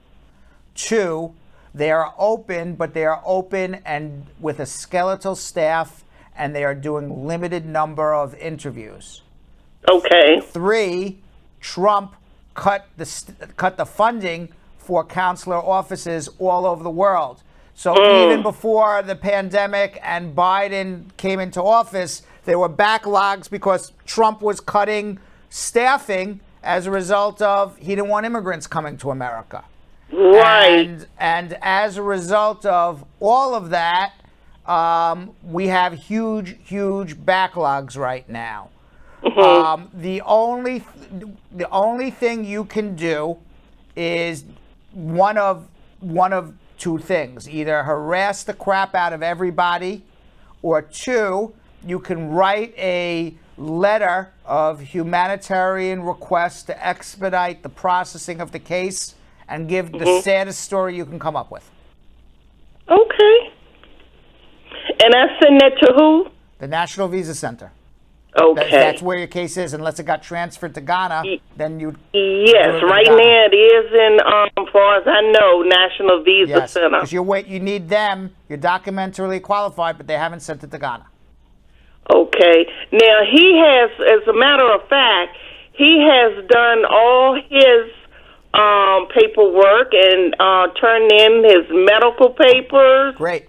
Two, they are open, but they are open and with a skeletal staff, and they are doing limited number of interviews. Okay. Three, Trump cut the funding for consular offices all over the world. So even before the pandemic and Biden came into office, there were backlogs because Trump was cutting staffing as a result of he didn't want immigrants coming to America. Right. And as a result of all of that, we have huge backlogs right now. The only thing you can do is one of two things: either harass the crap out of everybody, or two, you can write a letter of humanitarian request to expedite the processing of the case and give the saddest story you can come up with. Okay. And I send that to who? The National Visa Center. Okay. That's where your case is. Unless it got transferred to Ghana, then you'd... Yes, right now it is in, as far as I know, National Visa Center. Because you need them. You're documentarily qualified, but they haven't sent it to Ghana. Okay. Now, he has, as a matter of fact, he has done all his paperwork and turned in his medical papers. Great.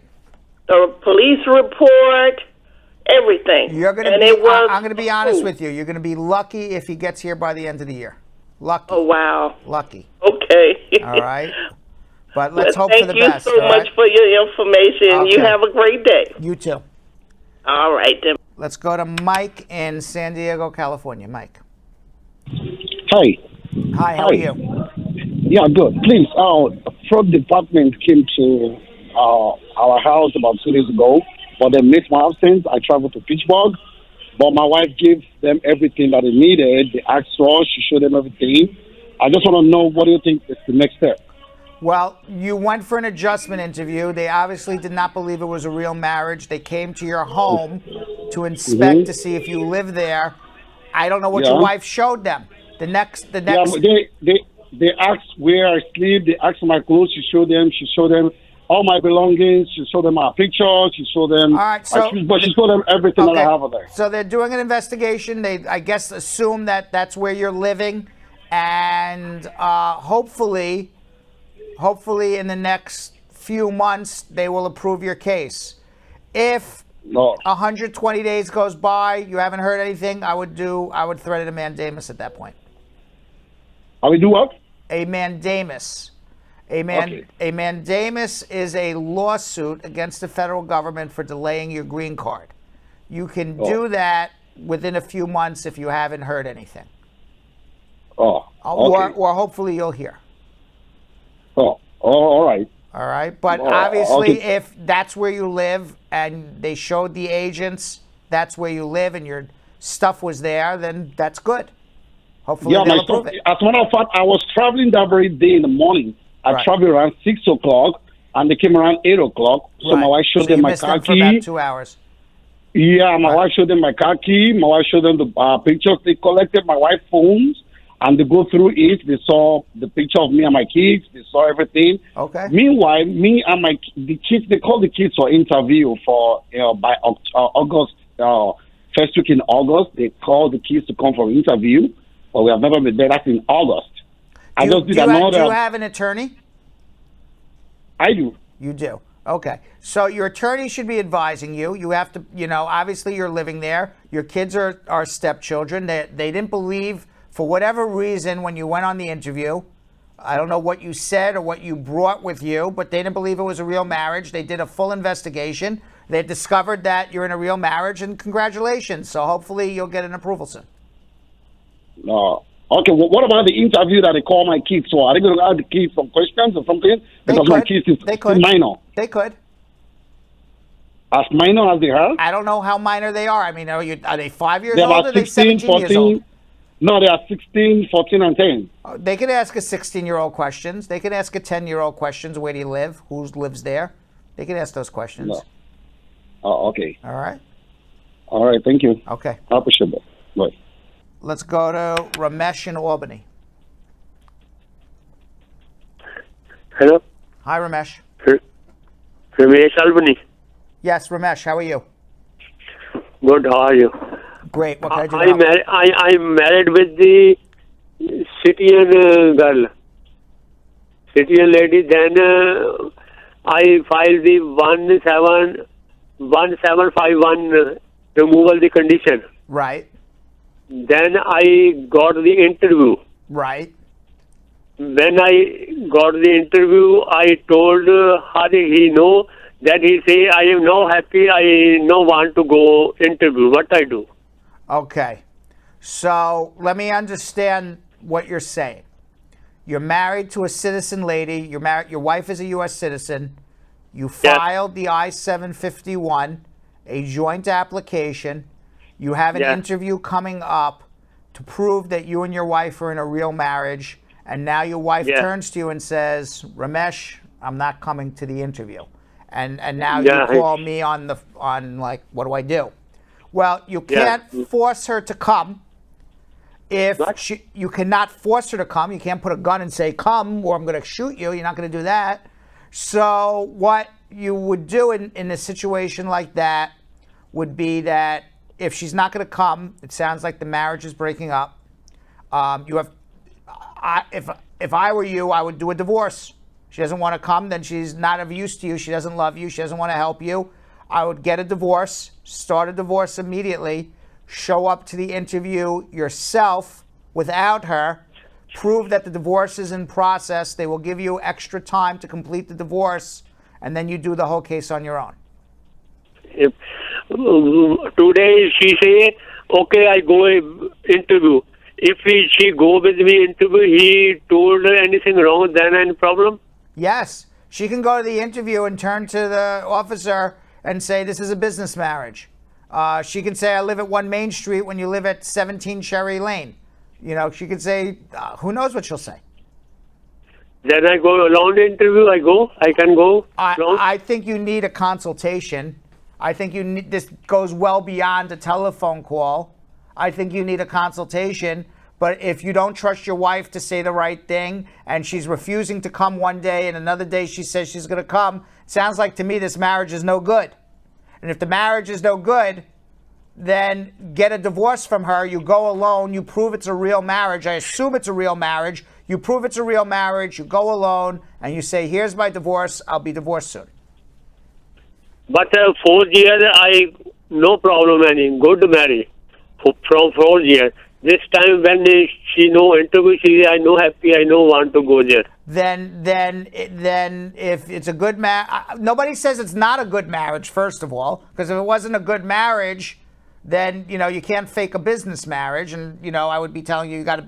The police report. Everything. I'm going to be honest with you. You're going to be lucky if he gets here by the end of the year. Lucky. Oh, wow. Lucky. Okay. All right. But let's hope for the best. Thank you so much for your information. Okay. You have a great day. You too. All right, then. Let's go to Mike in San Diego, California. Mike. Hi. Hi, how are you? Yeah, good. Please, fraud department came to our house about 2 days ago. But they missed my absence. I traveled to Pittsburgh, but my wife gave them everything that they needed. They asked her, she showed them everything. I just want to know, what do you think is the next step? Well, you went for an adjustment interview. They obviously did not believe it was a real marriage. They came to your home to inspect to see if you live there. I don't know what your wife showed them. The next. Yeah, they asked where I sleep. They asked my clothes. She showed them all my belongings. She showed them our pictures. She showed them. All right, but she showed them everything that I have there. So they're doing an investigation. They, I guess, assume that that's where you're living, and hopefully in the next few months they will approve your case. If 120 days goes by, you haven't heard anything, I would threaten a mandamus at that point. I would do what? A mandamus. A mandamus is a lawsuit against the federal government for delaying your green card. You can do that within a few months if you haven't heard anything. Oh, okay. Or hopefully you'll hear. Oh, all right. All right, but obviously if that's where you live and they showed the agents that's where you live and your stuff was there, then that's good. Hopefully they'll approve it. As a matter of fact, I was traveling that very day in the morning. I traveled around 6 o'clock, and they came around 8 o'clock. So my wife showed them my car key. For about 2 hours. Yeah, my wife showed them my car key. My wife showed them the pictures. They collected my wife's phones, and they go through it. They saw the picture of me and my kids. They saw everything. Okay. Meanwhile, me and the kids, they called the kids for interview for by August, first week in August. They called the kids to come for interview, but we have never been there. That's in August. Do you have an attorney? I do. You do. Okay. So your attorney should be advising you. You have to, obviously you're living there. Your kids are stepchildren. They didn't believe, for whatever reason, when you went on the interview, I don't know what you said or what you brought with you, but they didn't believe it was a real marriage. They did a full investigation. They discovered that you're in a real marriage, and congratulations. So hopefully you'll get an approval soon. Okay, well, what about the interview that they call my kids for? Are they going to ask the kids some questions or something? Because my kids is still minor. They could. As minor as they are? I don't know how minor they are. I mean, are they 5 years They're old about or are they 16, 17 years old? 14. No, they are 16, 14, and 10. They could ask a 16-year-old questions. They could ask a 10-year-old questions. Where do you live? Who lives there? They could ask those questions. No. Okay. All right. All right, thank you. Okay. I appreciate that. Bye. Let's go to Ramesh in Albany. Hello? Hi, Ramesh. Ramesh Albany. Yes, Ramesh, how are you? Good, how are you? Great. What can I do to help? I'm married with the Syrian girl. Syrian lady. Then I filed the 1751 removal the condition. Right. Then I got the interview. Right. When I got the interview, I told how did he know that he say I am now happy. I no want to go interview. What I do? Okay. So let me understand what you're saying. You're married to a citizen lady. You're married. Your wife is a U.S. citizen. You filed the I-751, a joint application. You have an interview coming up to prove that you and your wife are in a real marriage. And now your wife turns to you and says, Ramesh, I'm not coming to the interview. And now you call me on like, what do I do? Well, you can't force her to come. You cannot force her to come. You can't put a gun and say, come, or I'm going to shoot you. You're not going to do that. So what you would do in a situation like that would be that if she's not going to come, it sounds like the marriage is breaking up. If I were you, I would do a divorce. She doesn't want to come, then she's not of use to you. She doesn't love you. She doesn't want to help you. I would get a divorce, start a divorce immediately, show up to the interview yourself without her, prove that the divorce is in process. They will give you extra time to complete the divorce, and then you do the whole case on your own. If, today she say, okay, I go interview. If she go with me interview, he told her anything wrong, then any problem? Yes. She can go to the interview and turn to the officer and say, this is a business marriage. She can say, I live at 1 Main Street when you live at 17 Cherry Lane. You know, she could say, who knows what she'll say. Then I go alone interview, I can go alone? I think you need a consultation. I think this goes well beyond a telephone call. I think you need a consultation. But if you don't trust your wife to say the right thing and she's refusing to come one day and another day she says she's going to come, it sounds like to me this marriage is no good. And if the marriage is no good, then get a divorce from her. You go alone. You prove it's a real marriage. I assume it's a real marriage. You prove it's a real marriage. You go alone and you say, here's my divorce. I'll be divorced soon. But 4 years, no problem any. Good marriage from 4 years. This time when she no interview, she say, I no happy, I no want to go there. Then if it's a good marriage, nobody says it's not a good marriage, first of all, because if it wasn't a good marriage, then, you know, you can't fake a business marriage. And, you know, I would be telling you, you got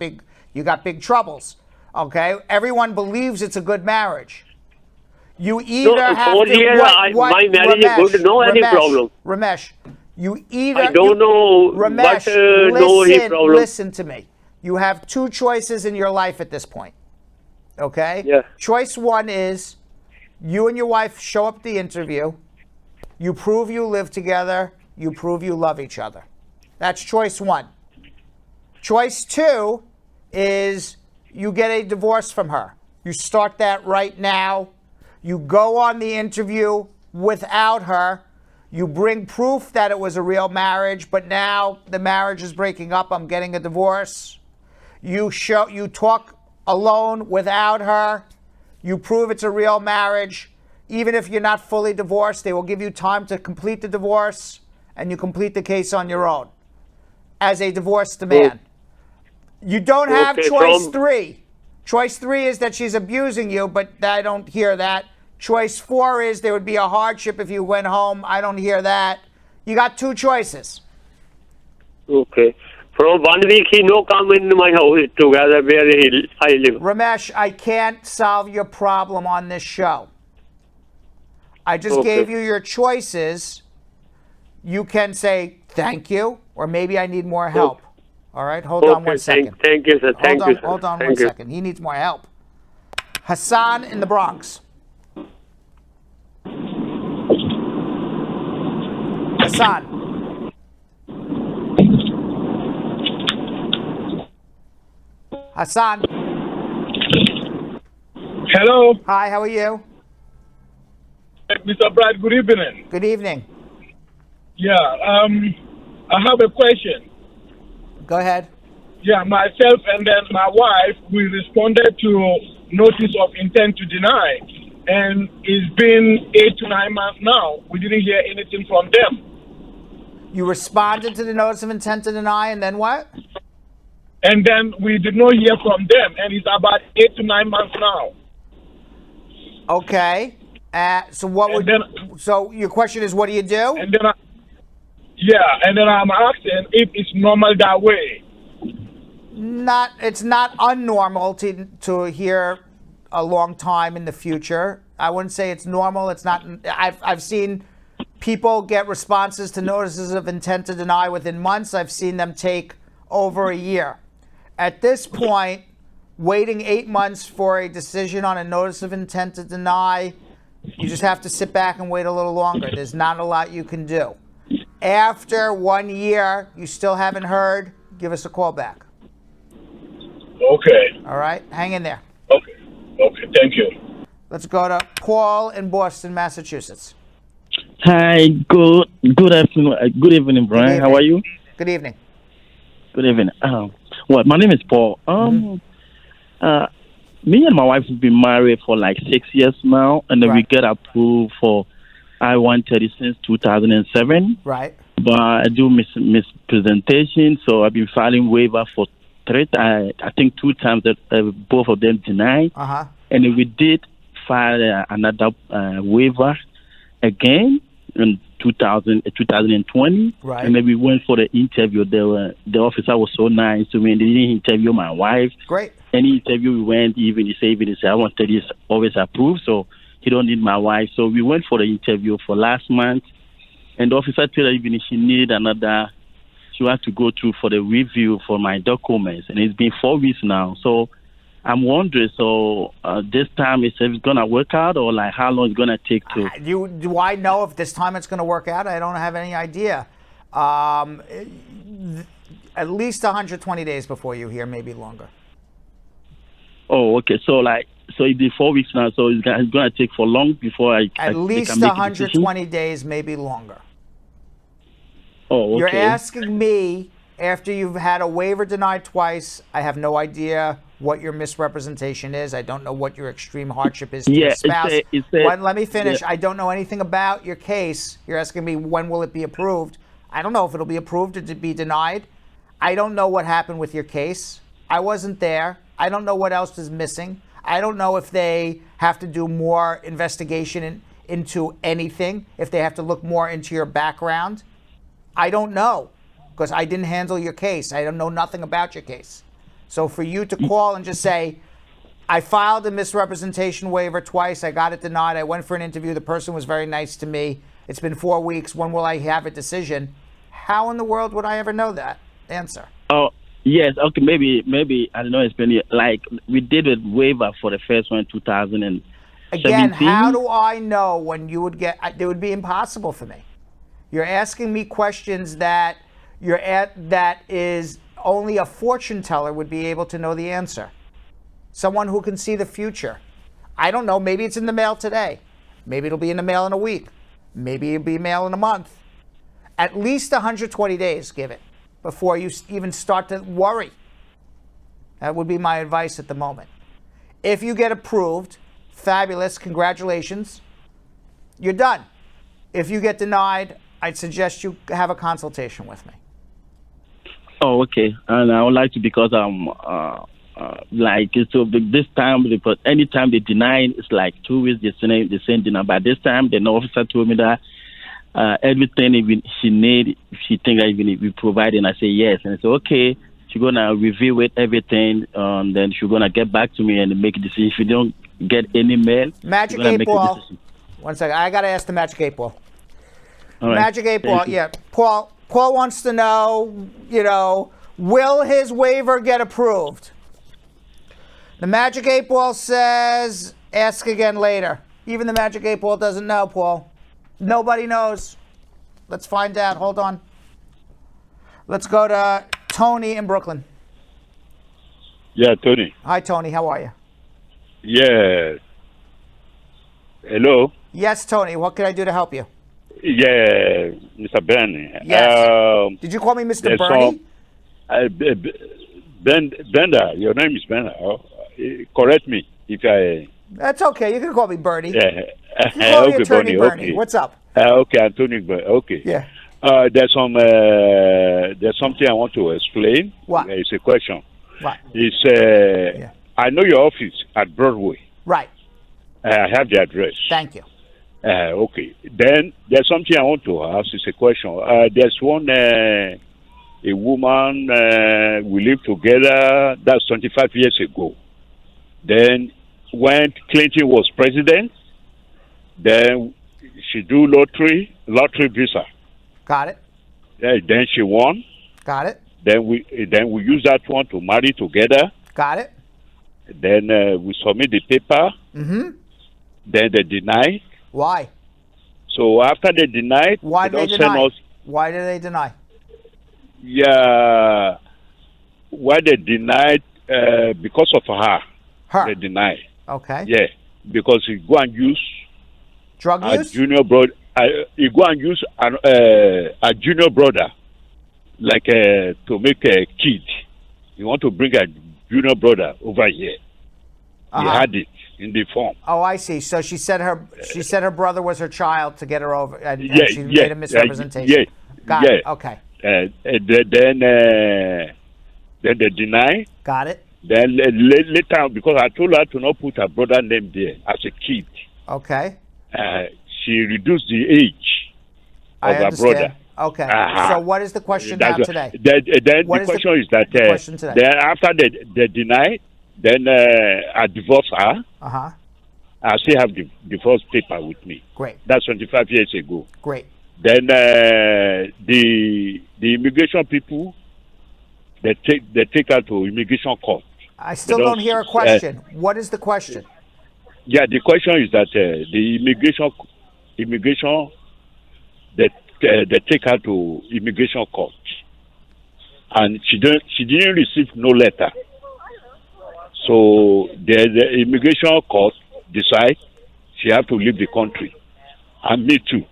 big troubles. Okay. Everyone believes it's a good marriage. You either have 4 years, my marriage is good, no any problem. Ramesh, you either... I don't know, Ramesh, but no any problem. Listen to me. You have 2 choices in your life at this point. Okay? Yeah. Choice 1 is you and your wife show up at the interview. You prove you live together. You prove you love each other. That's choice 1. Choice 2 is you get a divorce from her. You start that right now. You go on the interview without her. You bring proof that it was a real marriage, but now the marriage is breaking up. I'm getting a divorce. You talk alone without her. You prove it's a real marriage. Even if you're not fully divorced, they will give you time to complete the divorce, and you complete the case on your own as a divorced man. You don't have choice 3. Choice 3 is that she's abusing you, but I don't hear that. Choice 4 is there would be a hardship if you went home. I don't hear that. You got 2 choices. Okay. From 1 week, he no come in my house together where I live. Ramesh, I can't solve your problem on this show. I just gave you your choices. You can say thank you, or maybe I need more help. All right, hold on 1 second. Thank you, sir. Thank you, sir. Hold on 1 second. He needs more help. Hassan in the Bronx. Hassan. Hassan. Hello. Hi, how are you? Mr. Brad, good evening. Good evening. Yeah, I have a question. Go ahead. Yeah, myself and then my wife, we responded to notice of intent to deny. And it's been 8 to 9 months now. We didn't hear anything from them. You responded to the notice of intent to deny, and then what? And then we did not hear from them. And it's about 8 to 9 months now. Okay. So what would? So your question is, what do you do? And then, and then I'm asking if it's normal that way. It's not unnormal to hear a long time in the future. I wouldn't say it's normal. It's not. I've seen people get responses to notices of intent to deny within months. I've seen them take over a year. At this point, waiting 8 months for a decision on a notice of intent to deny, you just have to sit back and wait a little longer. There's not a lot you can do. After 1 year, you still haven't heard, give us a call back. Okay. All right? Hang in there. Okay. Okay, thank you. Let's go to Paul in Boston, Massachusetts. Hi, good afternoon. Good evening, Brian. How are you? Good evening. Good evening. My name is Paul. Me and my wife have been married for like 6 years now, and then we get approved for I-130 since 2007. Right. But I do mispresentation, so I've been filing waiver for I think 2 times that both of them denied. And then we did file another waiver again in 2020. Right. And then we went for the interview. The officer was so nice to me. They didn't interview my wife. Great. Any interview we went, he said I wanted this always approved, so he don't need my wife. So we went for the interview for last month, and the officer told her even if she need another, she has to go through for the review for my documents, and it's been 4 weeks now. So I'm wondering, this time it's going to work out, or like how long it's going to take to? Do I know if this time it's going to work out? I don't have any idea. At least 120 days before you hear, maybe longer. Oh, okay. So it'll be 4 weeks now. So it's going to take for long before I at least can make 120 days, maybe longer. Oh, okay. You're asking me after you've had a waiver denied twice. I have no idea what your misrepresentation is. I don't know what your extreme hardship is to your spouse. Let me finish. Yeah. I don't know anything about your case. You're asking me when will it be approved. I don't know if it'll be approved or to be denied. I don't know what happened with your case. I wasn't there. I don't know what else is missing. I don't know if they have to do more investigation into anything, if they have to look more into your background. I don't know, because I didn't handle your case. I don't know nothing about your case. So for you to call and just say, I filed a misrepresentation waiver twice, I got it denied, I went for an interview, the person was very nice to me, it's been 4 weeks, when will I have a decision? How in the world would I ever know that answer? Oh, yes, okay, maybe I don't know, it's been like, we did a waiver for the first one in 2017. Again, how do I know when you would get, it would be impossible for me. You're asking me questions that that is only a fortune teller would be able to know the answer. Someone who can see the future. I don't know, maybe it's in the mail today. Maybe it'll be in the mail in a week. Maybe it'll be in the mail in a month. At least 120 days, give it, before you even start to worry. That would be my advice at the moment. If you get approved, fabulous, congratulations, you're done. If you get denied, I'd suggest you have a consultation with me. Oh, okay. And I would like to, because like so this time, because anytime they deny, it's like 2 weeks they send deny. But this time, the officer told me that everything even she need, she think I even we provide, and I say yes, and I say okay. She's gonna review it everything, then she's gonna get back to me and make a decision. If you don't get any mail, Magic 8 Ball. 1 second, I gotta ask the Magic 8 Ball. All right. Magic 8 Ball, yeah. Paul wants to know, will his waiver get approved? The Magic 8 Ball says, ask again later. Even the Magic 8 Ball doesn't know, Paul. Nobody knows. Let's find out. Hold on. Let's go to Tony in Brooklyn. Yeah, Tony. Hi, Tony. How are you? Yeah. Hello? Yes, Tony. What can I do to help you? Yeah, Mr. Bernie. Yes. Did you call me Mr. Bernie? Bender. Your name is Bender. Correct me if I... That's okay. You can call me Bernie. Yeah. You can call me Okay, Attorney Bernie. okay. What's up? Okay, Anthony Bernie. Okay. Yeah. There's something I want to explain. What? It's a question. What? It's I know your office at Broadway. Right. I have the address. Thank you. Okay. Then there's something I want to ask. It's a question. There's one, a woman, we lived together, that's 25 years ago. Then when Clinton was president, then she do lottery visa. Got it. Then she won. Got it. Then we use that one to marry together. Got it. Then we submit the paper. Mm-hmm. Then they deny. Why? So after they denied, Why did they deny? Why did they deny? Yeah, why they denied? Because of her. They denied. Okay. Yeah, because he go and use drug use. Junior brother. He go and use a junior brother, like to make a kid. You want to bring a junior brother over here. He had it in the form. Oh, I see. So she said her brother was her child to get her over, and she yeah, made a misrepresentation. Got it. Okay. Then they deny. Got it. Then later, because I told her to not put her brother name there as a kid. Okay. She reduced the age of her brother. Okay. So what is the question now today? Then the question is that then after they deny, then I divorce her. Uh-huh. I still have the divorce paper with me. Great. That's 25 years ago. Great. Then the immigration people, they take her to immigration court. I still don't hear a question. What is the question? Yeah, the question is that the immigration, they take her to immigration court, and she didn't receive no letter. So the immigration court decide she have to leave the country, and me too.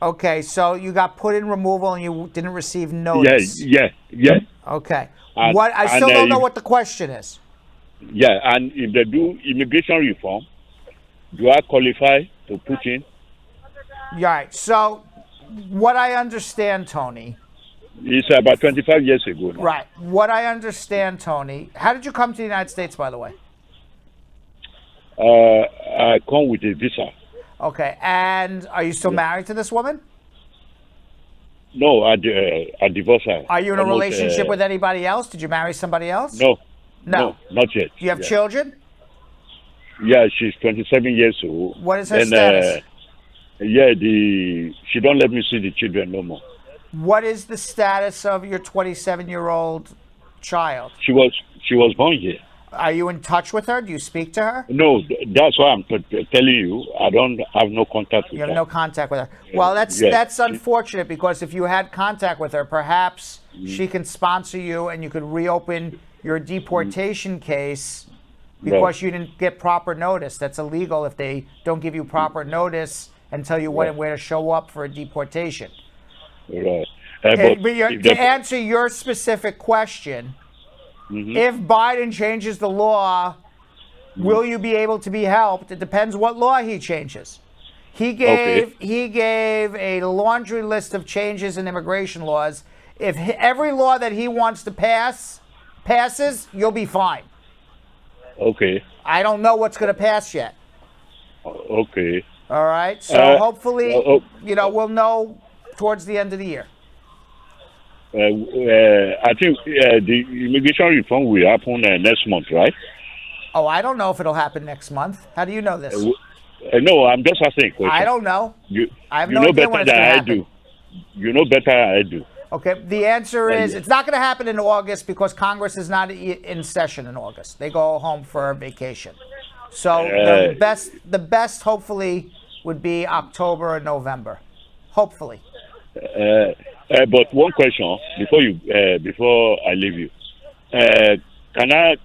Okay, so you got put in removal and you didn't receive notice. Yeah. Okay. And, I still don't know what the question is. Yeah, and if they do immigration reform, do I qualify to put in? Yeah, right. So what I understand, Tony. It's about 25 years ago now. Right. What I understand, Tony. How did you come to the United States, by the way? I come with a visa. Okay. And are you still married to this woman? No, I divorced her. Are you in a relationship with anybody else? Did you marry somebody else? No, not yet. Do you have children? Yeah, she's 27 years old. What is her status? She don't let me see the children no more. What is the status of your 27-year-old child? She was born here. Are you in touch with her? Do you speak to her? No, that's why I'm telling you. I don't have no contact with her. You have no contact with her. Well, that's unfortunate, because if you had contact with her, perhaps she can sponsor you and you could reopen your deportation case because you didn't get proper notice. That's illegal if they don't give you proper notice and tell you when and where to show up for a deportation. Right. To answer your specific question, if Biden changes the law, will you be able to be helped? It depends what law he changes. He gave a laundry list of changes in immigration laws. if every law that he wants to passes, you'll be fine. Okay. I don't know what's going to pass yet. Okay. All right. So hopefully, oh. we'll know towards the end of the year. I think the immigration reform will happen next month, right? Oh, I don't know if it'll happen next month. How do you know this? No, I'm just asking a question. I don't know. I have no know idea when better it's going to than I happen. do. You know better than I do. Okay, the answer is it's not going to happen in August because Congress is not in session in August. They go home for vacation. So the best hopefully would be October or November. Hopefully. But one question before I leave you. Can I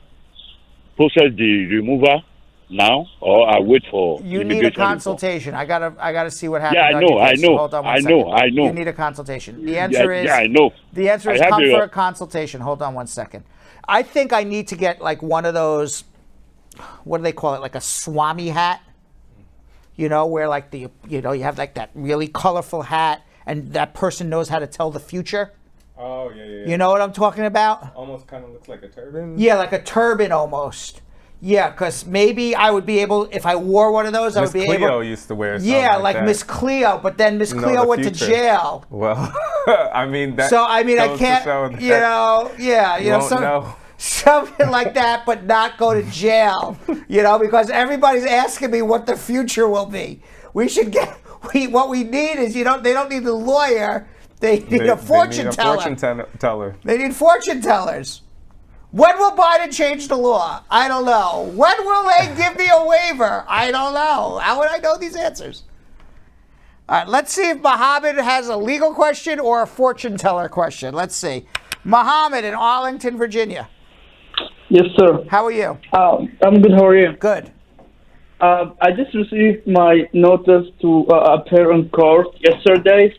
process the removal now, or I wait for you need a consultation. I gotta see what happens. Yeah, I know. Hold on one second. You need a consultation. The answer is I know. The answer is come for a consultation. Hold on one second. I think I need to get like one of those. What do they call it? Like a Swami hat. Where like you have like that really colorful hat, and that person knows how to tell the future. Oh yeah. You know what I'm talking about? Almost kind of looks like a turban. Yeah, like a turban almost. Yeah, because maybe I would be able, if I wore one of those, I would be able. Miss Cleo used to wear something like that. Miss Cleo, but then Miss Cleo went to jail. Well, I mean that. So I can't, something like that, but not go to jail. Because everybody's asking me what the future will be. We should get. What we need is they don't need a lawyer. They need a fortune teller. They need fortune tellers. When will Biden change the law? I don't know. When will they give me a waiver? I don't know. How would I know these answers? All right, let's see if Mohammed has a legal question or a fortune teller question. Let's see. Mohammed in Arlington, Virginia. Yes, sir. How are you? I'm good. How are you? Good. I just received my notice to appear in court yesterday.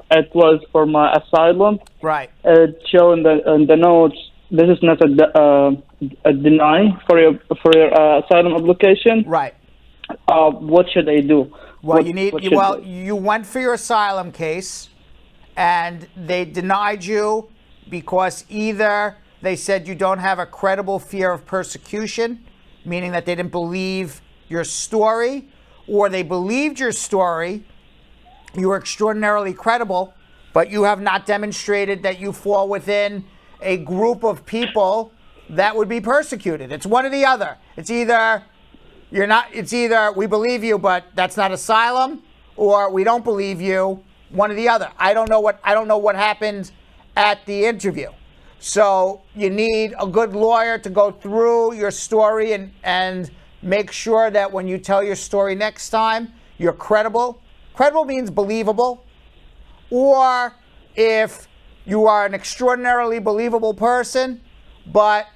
It was for my asylum. Right. It showed in the notes this is not a deny for your asylum application. Right. What should I do? Well, you went for your asylum case, and they denied you because either they said you don't have a credible fear of persecution, meaning that they didn't believe your story, or they believed your story. You were extraordinarily credible, but you have not demonstrated that you fall within a group of people that would be persecuted. It's one or the other. It's either we believe you, but that's not asylum, or we don't believe you, one or the other. I don't know what happened at the interview. So you need a good lawyer to go through your story and make sure that when you tell your story next time, you're credible. Credible means believable. Or if you are an extraordinarily believable person, but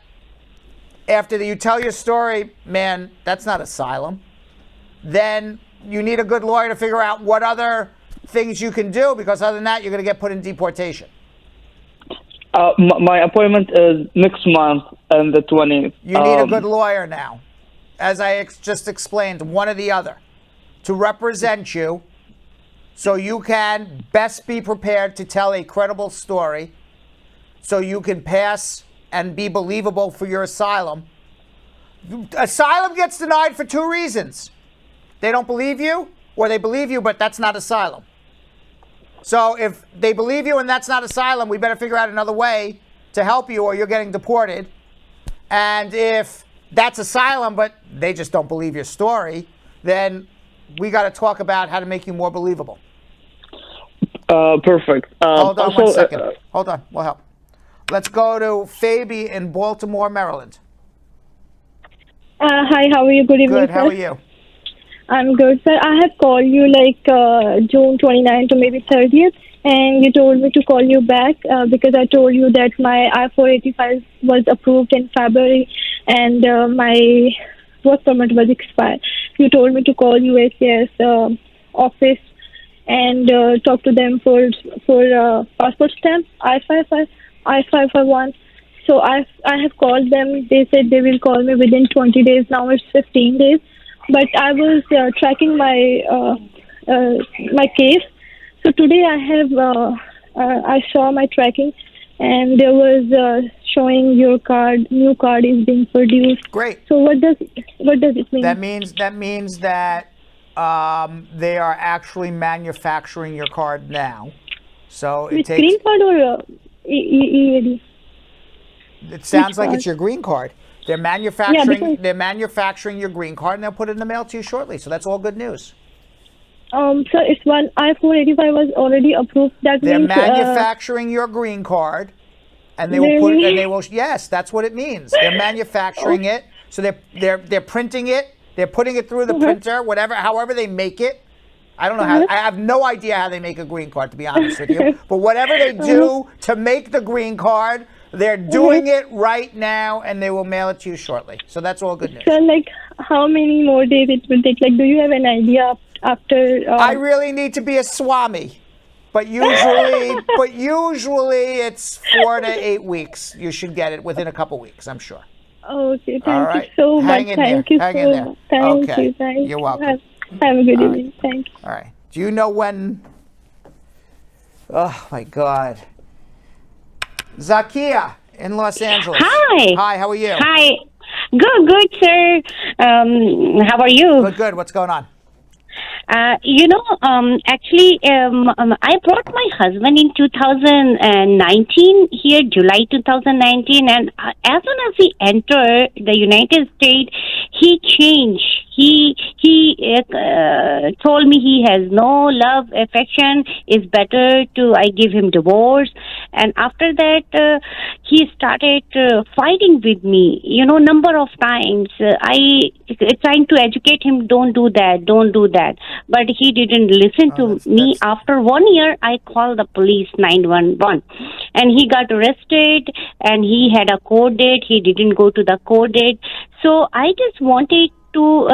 after you tell your story, man, that's not asylum, then you need a good lawyer to figure out what other things you can do, because other than that, you're going to get put in deportation. My appointment is next month on the 20th. You need a good lawyer now, as I just explained, one or the other, to represent you so you can best be prepared to tell a credible story, so you can pass and be believable for your asylum. Asylum gets denied for two reasons. They don't believe you, or they believe you, but that's not asylum. So if they believe you and that's not asylum, we better figure out another way to help you, or you're getting deported. And if that's asylum, but they just don't believe your story, then we got to talk about how to make you more believable. Perfect. Hold on 1 second. Hold on. We'll help. Let's go to Fabi in Baltimore, Maryland. Hi, how are you? Good evening, Good. How are you? I'm good, sir. I have called you like June 29th or maybe 30th, and you told me to call you back because I told you that my I-485 was approved in February and my work permit was expired. You told me to call USCIS office and talk to them for passport stamp I-551. So I have called them. They said they will call me within 20 days. Now it's 15 days. But I was tracking my my case. So today I have I saw my tracking, and there was showing your new card is being produced. Great. So what does it mean? That means that they are actually manufacturing your card now. So it With takes. green card or EAD? It sounds Which like card? it's your green card. They're manufacturing. because- They're manufacturing your green card, and they'll put it in the mail to you shortly. So that's all good news. So it's one I-485 was already approved. That They're means manufacturing your green card, and they will put it. Really? And they will. Yes, that's what it means. They're manufacturing it. So they're printing it. They're putting it through the printer. However they make it. I don't know how. I have no idea how they make a green card, to be honest with you. But whatever they do to make the green card, they're doing it right now, and they will mail it to you shortly. So that's all good news. So like, how many more days it will take? Like, do you have an idea after? I really need to be a swami, but usually it's 4 to 8 weeks. You should get it within a couple weeks, I'm sure. Okay, thank All you right. so Hang much. in there. Thank you Hang so in there. much. Thank Okay. you. Thank You're you. welcome. Have a good All evening. Thank you. All right. Do you know when? Oh my God. Zakia in Los Angeles. Hi. Hi. How are you? Hi. Good, sir. How are you? Good. What's going on? Actually, I brought my husband in 2019 here, July 2019, and as soon as he entered the United States, he changed. He told me he has no love, affection. It's better I give him divorce. And after that, he started fighting with me. Number of times. I trying to educate him. Don't do that. But he didn't listen to me. After 1 year, I called the police 911, and he got arrested. And he had a court date. He didn't go to the court date. So I just wanted to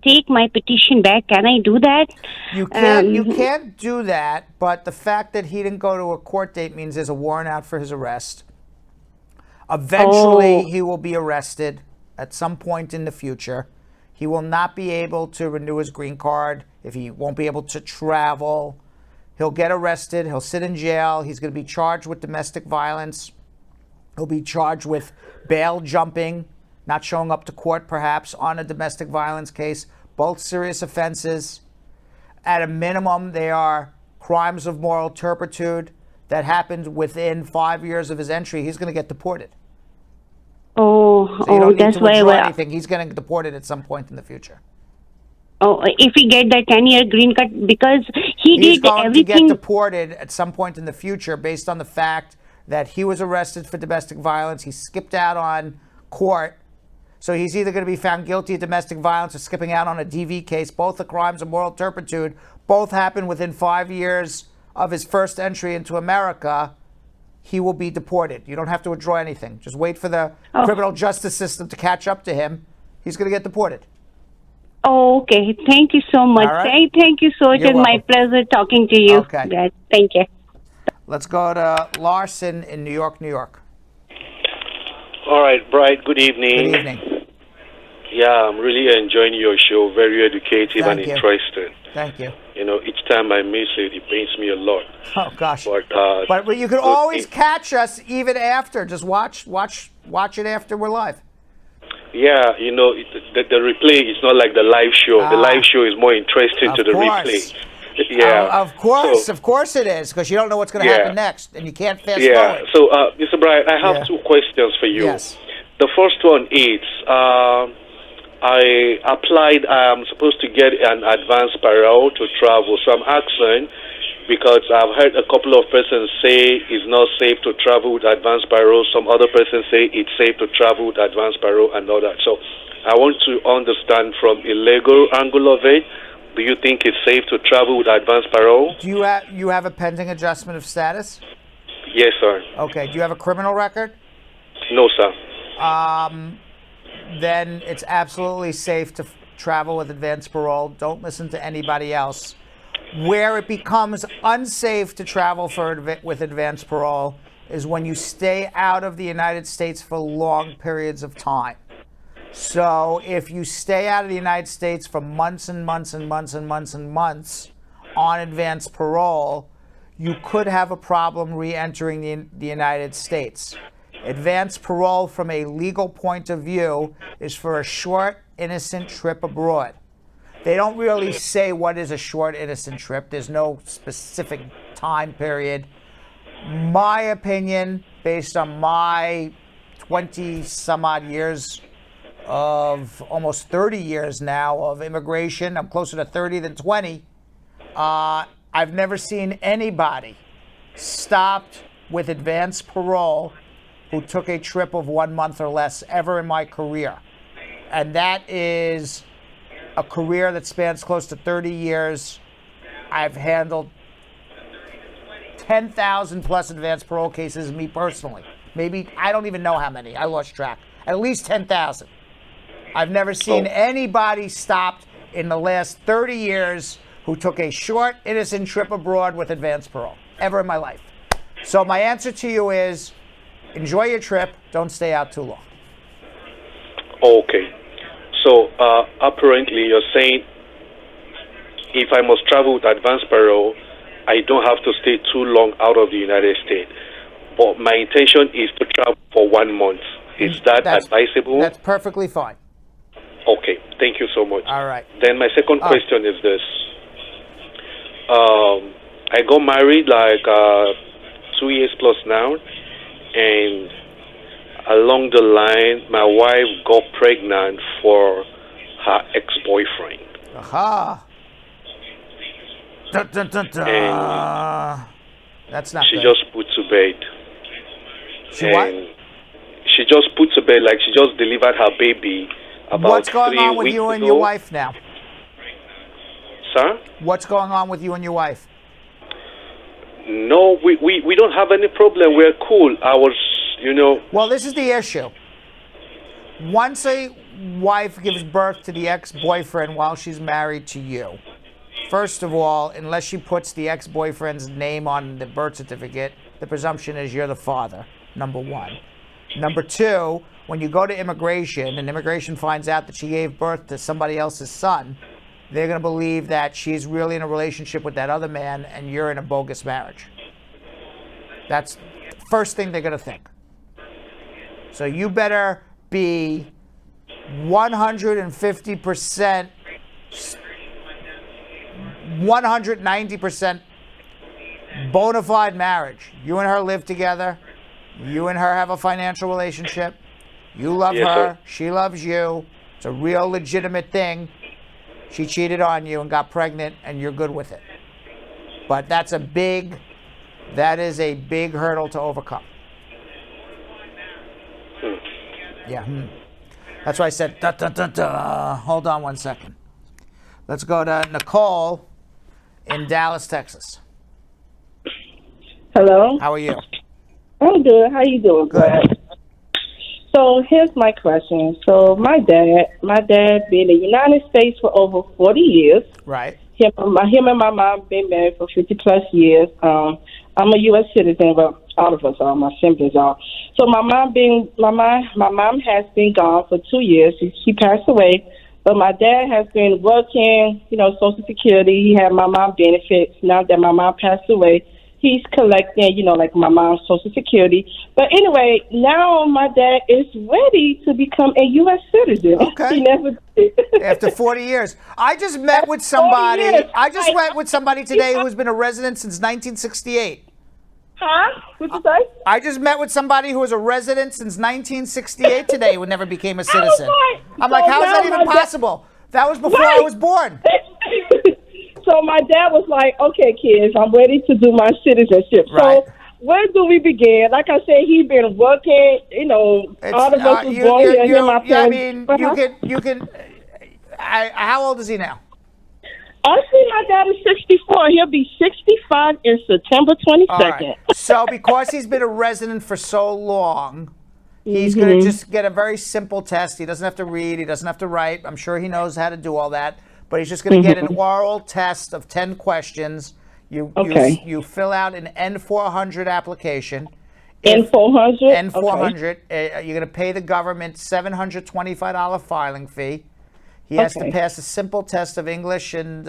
take my petition back. Can I do that? You can't do that, but the fact that he didn't go to a court date means there's a warrant out for his arrest. Eventually, he will be arrested at some point in the future. He will not be able to renew his green card. If he won't be able to travel, he'll get arrested. He'll sit in jail. He's going to be charged with domestic violence. He'll be charged with bail jumping, not showing up to court perhaps on a domestic violence case. Both serious offenses. At a minimum, they are crimes of moral turpitude that happened within 5 years of his entry. He's going to get deported. So you don't need that's to withdraw why. anything. He's going to get deported at some point in the future. If he get that 10-year green card, because He's did going everything. to get deported at some point in the future based on the fact that he was arrested for domestic violence. He skipped out on court. So he's either going to be found guilty of domestic violence or skipping out on a DV case. Both the crimes of moral turpitude. Both happened within 5 years of his first entry into America. He will be deported. You don't have to withdraw anything. Just wait for the criminal justice system to catch up to him. He's going to get deported. Okay. Thank you so much. All right. Thank you so much. You're It's my welcome. pleasure talking to you. Okay. Yeah, thank you. Let's go to Larson in New York, New York. All right, Bright, good evening. Good evening. Yeah, I'm really enjoying your show. Very educative and Thank you. interesting. Thank you. Each time I miss it, it pains me a lot. Oh gosh. But you can always catch us even after. Just watch it after we're live. yeah, the replay is not like the live show. The live show is more interesting to the replay. Yeah. Of course it is, because you don't know what's going to happen next, and you can't fast forward. So, Mr. Bright, I have two questions for you. Yes. The first one is, I applied, I'm supposed to get an advance parole to travel. So I'm asking, because I've heard a couple of persons say it's not safe to travel with advance parole. Some other persons say it's safe to travel with advance parole and all that. So I want to understand from a legal angle of it, do you think it's safe to travel with advance parole? Do you have a pending adjustment of status? Yes, sir. Okay. Do you have a criminal record? No, sir. Then it's absolutely safe to travel with advance parole. Don't listen to anybody else. Where it becomes unsafe to travel with advance parole is when you stay out of the United States for long periods of time. So if you stay out of the United States for months and months and months and months and months on advance parole, you could have a problem re-entering the United States. Advanced parole from a legal point of view is for a short, innocent trip abroad. They don't really say what is a short, innocent trip. There's no specific time period. My opinion, based on my 20 some odd years of almost 30 years now of immigration, I'm closer to 30 than 20, I've never seen anybody stopped with advanced parole who took a trip of 1 month or less ever in my career. And that is a career that spans close to 30 years. I've handled 10,000 plus advanced parole cases, me personally. Maybe, I don't even know how many. I lost track. At least 10,000. I've never seen anybody stopped in the last 30 years who took a short, innocent trip abroad with advanced parole, ever in my life. So my answer to you is, enjoy your trip, don't stay out too long. Okay. So apparently you're saying if I must travel with advanced parole, I don't have to stay too long out of the United States. But my intention is to travel for 1 month. Is that advisable? That's perfectly fine. Okay. Thank you so much. All right. Then my second question is this. I got married like 2 years plus now, and along the line, my wife got pregnant for her ex-boyfriend. Aha. Dun, dun, dun, dun. That's not She good. just put to bed. She what? She just put to bed, like she just delivered her baby about What's going 3 on with weeks you and ago. your wife now? Sir? What's going on with you and your wife? No, we don't have any problem. We're cool. I was, Well, this is the issue. Once a wife gives birth to the ex-boyfriend while she's married to you, first of all, unless she puts the ex-boyfriend's name on the birth certificate, the presumption is you're the father, number one. Number two, when you go to immigration and immigration finds out that she gave birth to somebody else's son, they're going to believe that she's really in a relationship with that other man and you're in a bogus marriage. That's the first thing they're going to think. So you better be 150%, 190% bona fide marriage. You and her live together. You and her have a financial relationship. You love Yes, her. sir. She loves you. It's a real legitimate thing. She cheated on you and got pregnant and you're good with it. But that is a big hurdle to overcome. Yeah. That's why I said, da, da, da, da. Hold on 1 second. Let's go to Nicole in Dallas, Texas. Hello. How are you? I'm good. How you doing? Good. So here's my question. So my dad been in the United States for over 40 years. Right. Him and my mom been married for 50 plus years. I'm a U.S. citizen, but all of us are. My siblings are. So my mom has been gone for 2 years. She passed away. But my dad has been working, Social Security. He had my mom benefits. Now that my mom passed away, he's collecting, like my mom's Social Security. But anyway, now my dad is ready to become a U.S. citizen. Okay. He never did. After 40 years. I just met with somebody. Met with somebody today who's been a resident since 1968. Huh? What'd you say? I just met with somebody who was a resident since 1968 today who never became a citizen. I'm like, how is that even possible? That was before I was born. So my dad was like, okay, kids, I'm ready to do my citizenship. Right. So where do we begin? Like I said, he's been working, all of us was born here. How old is he now? Actually, my dad is 64. He'll be 65 in September 22nd. All right. So because he's been a resident for so long, he's going to just get a very simple test. He doesn't have to read. He doesn't have to write. I'm sure he knows how to do all that. But he's just going to get an oral test of 10 questions. You fill out an N400 application. N400? N400. You're going to pay the government $725 filing fee. He has to pass a simple test of English and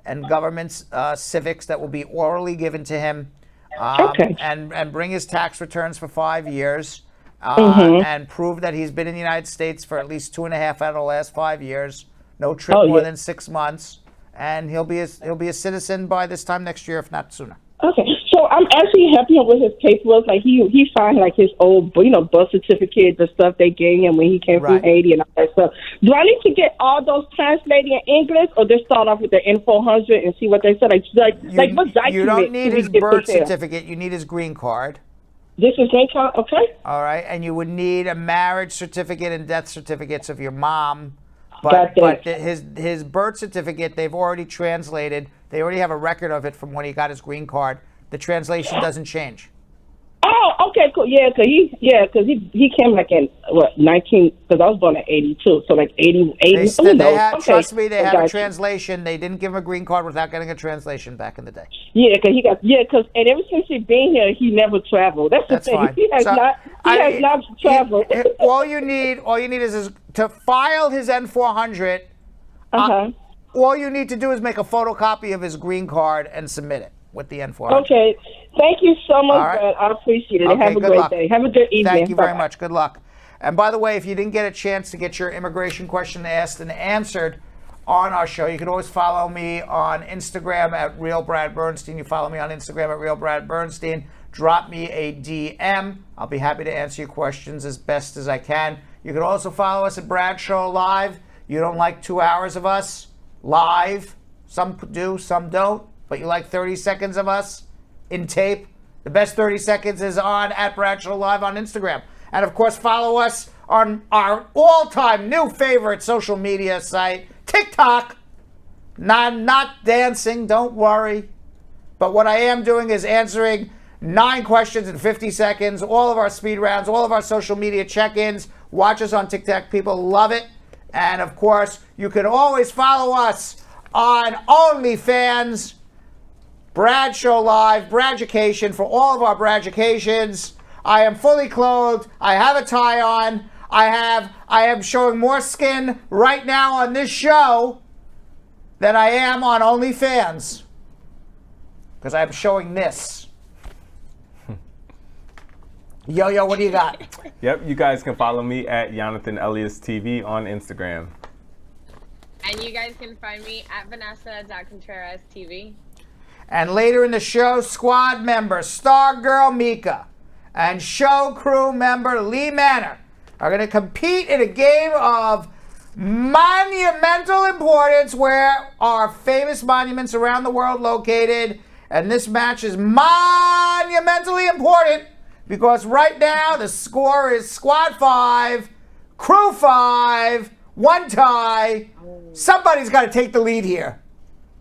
and government civics that will be orally given to him, and bring his tax returns for 5 years, and prove that he's been in the United States for at least 2.5 out of the last 5 years, no trip more than 6 months, and he'll be a citizen by this time next year, if not sooner. Okay, so I'm actually helping him with his paperwork. Like he signed like his old, birth certificate, the stuff they gave him when he came from Haiti and all that stuff. Do I need to get all those translated in English, or just start off with the N400 and see what they said? Like what document? You don't need his birth certificate. You need his green card. This is green card, okay? All right, and you would need a marriage certificate and death certificates of your mom. But his birth certificate, they've already translated. They already have a record of it from when he got his green card. The translation doesn't change. Oh, okay, cool. Yeah, because he came like in, 19, because I was born in 82, so like 80. Trust me, they have a translation. They didn't give him a green card without getting a translation back in the day. Yeah, because and ever since he's been here, he never traveled. That's the thing. Fine. He has not traveled. All you need is to file his N400. All you need to do is make a photocopy of his green card and submit it with the N400. Okay. Thank you so much, All right. Brad. I appreciate it. Okay, Have a good great luck. day. Have a good evening. Thank you very Bye-bye. much. Good luck. And by the way, if you didn't get a chance to get your immigration question asked and answered on our show, you can always follow me on Instagram at Real Brad Bernstein. You follow me on Instagram at Real Brad Bernstein. Drop me a DM. I'll be happy to answer your questions as best as I can. You can also follow us at Brad Show Live. You don't like 2 hours of us live. Some do, some don't. But you like 30 seconds of us in tape. The best 30 seconds is on at Brad Show Live on Instagram. And of course, follow us on our all-time new favorite social media site, TikTok. Not dancing, don't worry. But what I am doing is answering 9 questions in 50 seconds, all of our speed rounds, all of our social media check-ins. Watch us on TikTok. People love it. And of course, you can always follow us on OnlyFans, Brad Show Live, Braducation, for all of our Braducations. I am fully clothed. I have a tie on. I am showing more skin right now on this show than I am on OnlyFans, because I'm showing this. Yo, what do you got? Yep, you guys can follow me at Jonathan Elias TV on Instagram. And you guys can find me at Vanessa.Contreras TV. And later in the show, squad member Starr-Girl Meka and show crew member Lee Manor are going to compete in a game of monumental importance where our famous monuments around the world located. And this match is monumentally important because right now the score is squad 5, crew 5, 1 tie. Somebody's got to take the lead here.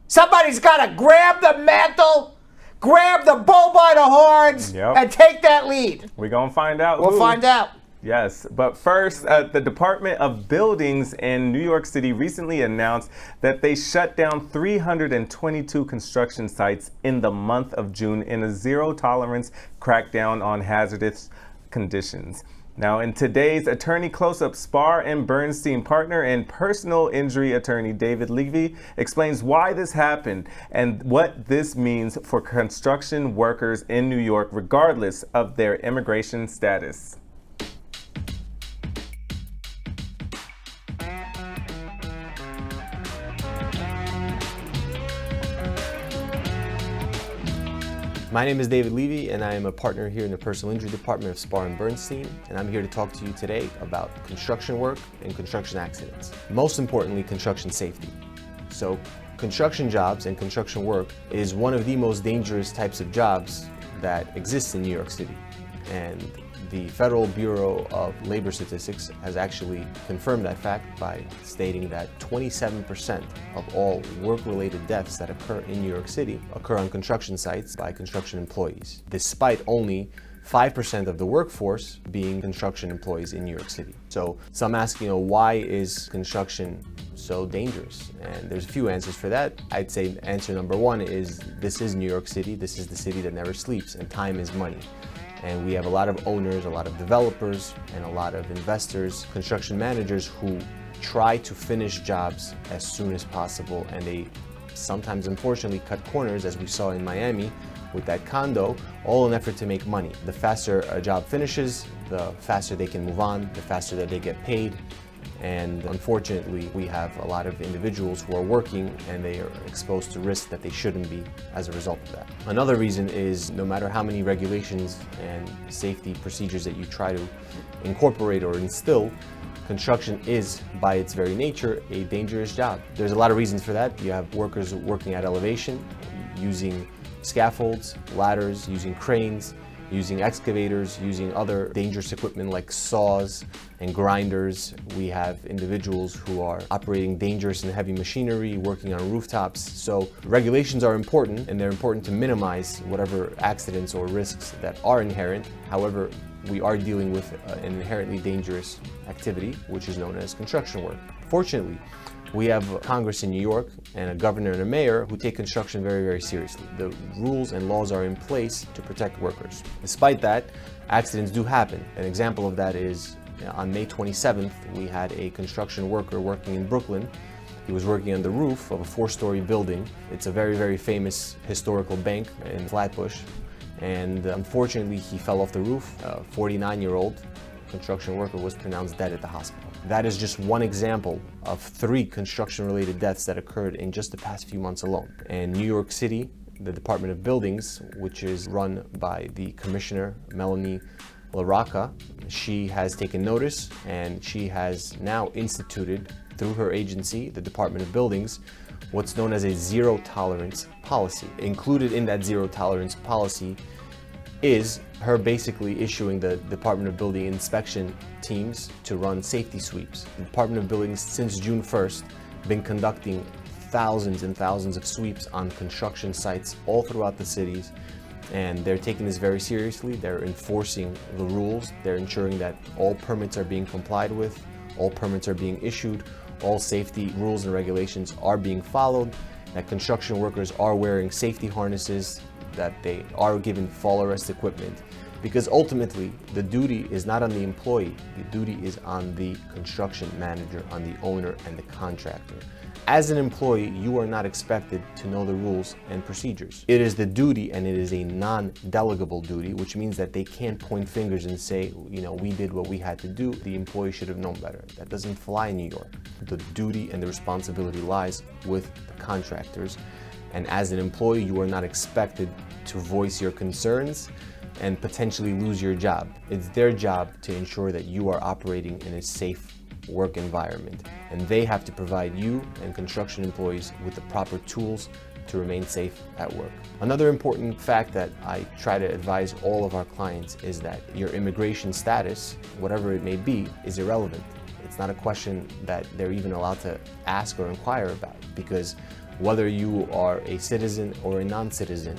Somebody's got to grab the mantle, grab the bull by the horns, and take that lead. We're going to find out. We'll find out. Yes, but first, the Department of Buildings in New York City recently announced that they shut down 322 construction sites in the month of June in a zero-tolerance crackdown on hazardous conditions. Now, in today's Attorney Close-Up, Spar and Bernstein partner and personal injury attorney David Levy explains why this happened and what this means for construction workers in New York, regardless of their immigration status. My name is David Levy, and I am a partner here in the Personal Injury Department of Spar and Bernstein, and I'm here to talk to you today about construction work and construction accidents. Most importantly, construction safety. So, construction jobs and construction work is one of the most dangerous types of jobs that exists in New York City. And the Federal Bureau of Labor Statistics has actually confirmed that fact by stating that 27% of all work-related deaths that occur in New York City occur on construction sites by construction employees, despite only 5% of the workforce being construction employees in New York City. So some ask, why is construction so dangerous? And there's a few answers for that. I'd say answer number one is this is New York City. This is the city that never sleeps, and time is money. And we have a lot of owners, a lot of developers, and a lot of investors, construction managers who try to finish jobs as soon as possible, and they sometimes unfortunately cut corners, as we saw in Miami with that condo, all in an effort to make money. The faster a job finishes, the faster they can move on, the faster that they get paid. And unfortunately, we have a lot of individuals who are working and they are exposed to risks that they shouldn't be as a result of that. Another reason is no matter how many regulations and safety procedures that you try to incorporate or instill, construction is, by its very nature, a dangerous job. There's a lot of reasons for that. You have workers working at elevation, using scaffolds, ladders, using cranes, using excavators, using other dangerous equipment like saws and grinders. We have individuals who are operating dangerous and heavy machinery, working on rooftops. So regulations are important, and they're important to minimize whatever accidents or risks that are inherent. However, we are dealing with an inherently dangerous activity, which is known as construction work. Fortunately, we have Congress in New York and a governor and a mayor who take construction very, very seriously. The rules and laws are in place to protect workers. Despite that, accidents do happen. An example of that is on May 27th, we had a construction worker working in Brooklyn. He was working on the roof of a 4-story building. It's a very, very famous historical bank in Flatbush. And unfortunately, he fell off the roof. A 49-year-old construction worker was pronounced dead at the hospital. That is just one example of 3 construction-related deaths that occurred in just the past few months alone. In New York City, the Department of Buildings, which is run by the Commissioner, Melanie LaRocca, she has taken notice and she has now instituted, through her agency, the Department of Buildings, what's known as a zero-tolerance policy. Included in that zero-tolerance policy is her basically issuing the Department of Building inspection teams to run safety sweeps. The Department of Buildings, since June 1st, been conducting thousands and thousands of sweeps on construction sites all throughout the cities, and they're taking this very seriously. They're enforcing the rules. They're ensuring that all permits are being complied with, all permits are being issued, all safety rules and regulations are being followed, that construction workers are wearing safety harnesses, that they are given fall arrest equipment, because ultimately the duty is not on the employee, the duty is on the construction manager, on the owner and the contractor. As an employee, you are not expected to know the rules and procedures. It is the duty, and it is a non-delegable duty, which means that they can't point fingers and say, you know, we did what we had to do, the employee should have known better. That doesn't fly in New York. The duty and the responsibility lies with the contractors. And as an employee, you are not expected to voice your concerns and potentially lose your job. It's their job to ensure that you are operating in a safe work environment. And they have to provide you and construction employees with the proper tools to remain safe at work. Another important fact that I try to advise all of our clients is that your immigration status, whatever it may be, is irrelevant. It's not a question that they're even allowed to ask or inquire about, because whether you are a citizen or a non-citizen,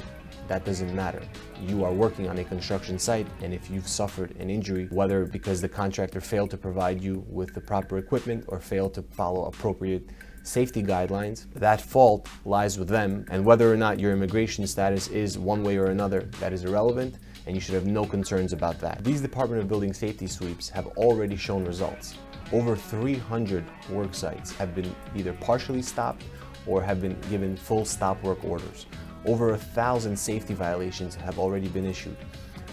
that doesn't matter. You are working on a construction site, and if you've suffered an injury, whether because the contractor failed to provide you with the proper equipment or failed to follow appropriate safety guidelines, that fault lies with them, and whether or not your immigration status is one way or another, that is irrelevant, and you should have no concerns about that. These Department of Building safety sweeps have already shown results. Over 300 work sites have been either partially stopped or have been given full stop work orders. Over 1,000 safety violations have already been issued,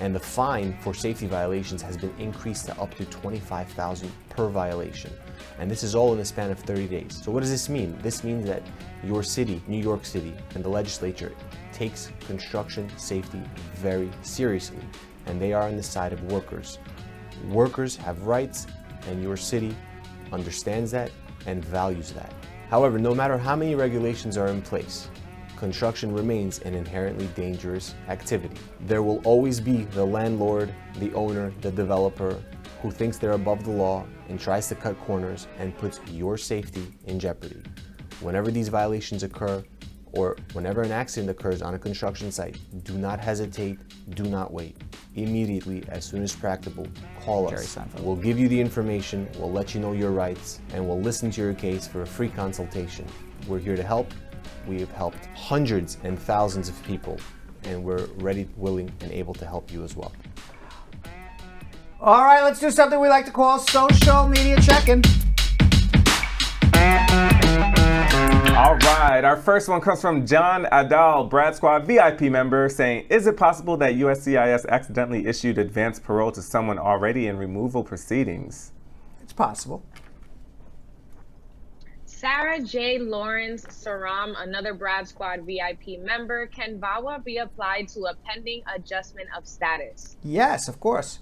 and the fine for safety violations has been increased to up to $25,000 per violation. And this is all in a span of 30 days. So what does this mean? This means that your city, New York City, and the legislature takes construction safety very seriously, and they are on the side of workers. Workers have rights, and your city understands that and values that. However, no matter how many regulations are in place, construction remains an inherently dangerous activity. There will always be the landlord, the owner, the developer who thinks they're above the law and tries to cut corners and puts your safety in jeopardy. Whenever these violations occur, or whenever an accident occurs on a construction site, do not hesitate, do not wait. Immediately, as soon as practicable, call us. We'll give you the information, we'll let you know your rights, and we'll listen to your case for a free consultation. We're here to help. We have helped hundreds and thousands of people, and we're ready, willing, and able to help you as well. All right, let's do something we like to call social media check-in. All All right, our first one comes from John Adal, Brad Squad VIP member, saying, is it possible that USCIS accidentally issued advance parole to someone already in removal proceedings? It's possible. Sarah J. Lawrence Saram, another Brad Squad VIP member. Can VAWA be applied to a pending adjustment of status? Yes, of course.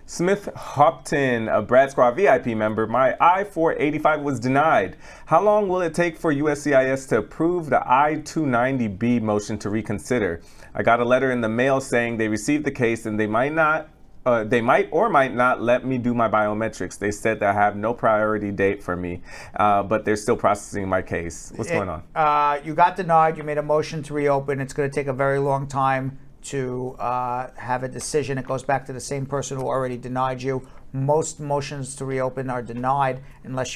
Smith Hopton, a Brad Squad VIP member, my I-485 was denied. How long will it take for USCIS to approve the I-290B motion to reconsider? I got a letter in the mail saying they received the case and they might or might not let me do my biometrics. They said that I have no priority date for me, but they're still processing my case. What's going on? You got denied. You made a motion to reopen. It's going to take a very long time to have a decision. It goes back to the same person who already denied you. Most motions to reopen are denied unless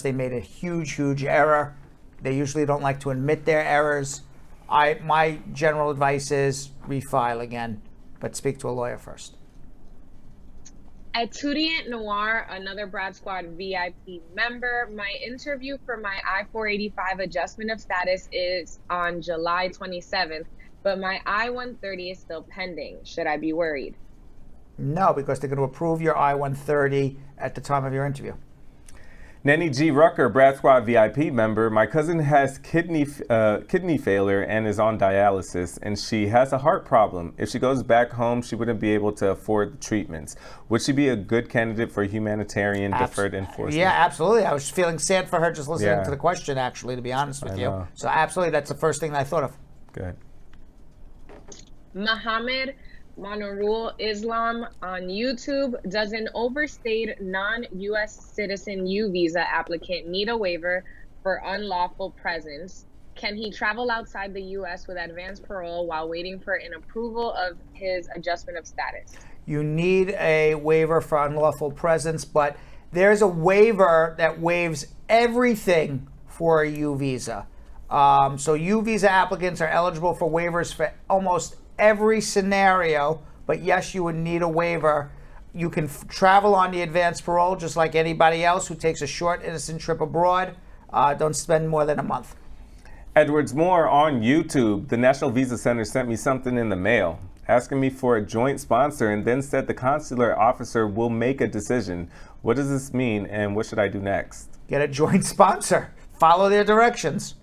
they made a huge error. They usually don't like to admit their errors. My general advice is refile again, but speak to a lawyer first. Etudiant Noir, another Brad Squad VIP member. My interview for my I-485 adjustment of status is on July 27th, but my I-130 is still pending. Should I be worried? No, because they're going to approve your I-130 at the time of your interview. Nanny G. Rucker, Brad Squad VIP member. My cousin has kidney failure and is on dialysis, and she has a heart problem. If she goes back home, she wouldn't be able to afford the treatments. Would she be a good candidate for humanitarian deferred enforcement? Yeah, absolutely. I was feeling sad for her just listening to the question, actually, to be honest with you. So absolutely, that's the first thing that I thought of. Good. Mohammed Monorul Islam on YouTube. Does an overstayed non-U.S. citizen U visa applicant need a waiver for unlawful presence? Can he travel outside the U.S. with advance parole while waiting for an approval of his adjustment of status? You need a waiver for unlawful presence, but there's a waiver that waives everything for a U visa. So U visa applicants are eligible for waivers for almost every scenario, but yes, you would need a waiver. You can travel on the advance parole just like anybody else who takes a short, innocent trip abroad. Don't spend more than a month. Edwards Moore on YouTube. The National Visa Center sent me something in the mail asking me for a joint sponsor and then said the consular officer will make a decision. What does this mean and what should I do next? Get a joint sponsor. Follow their directions.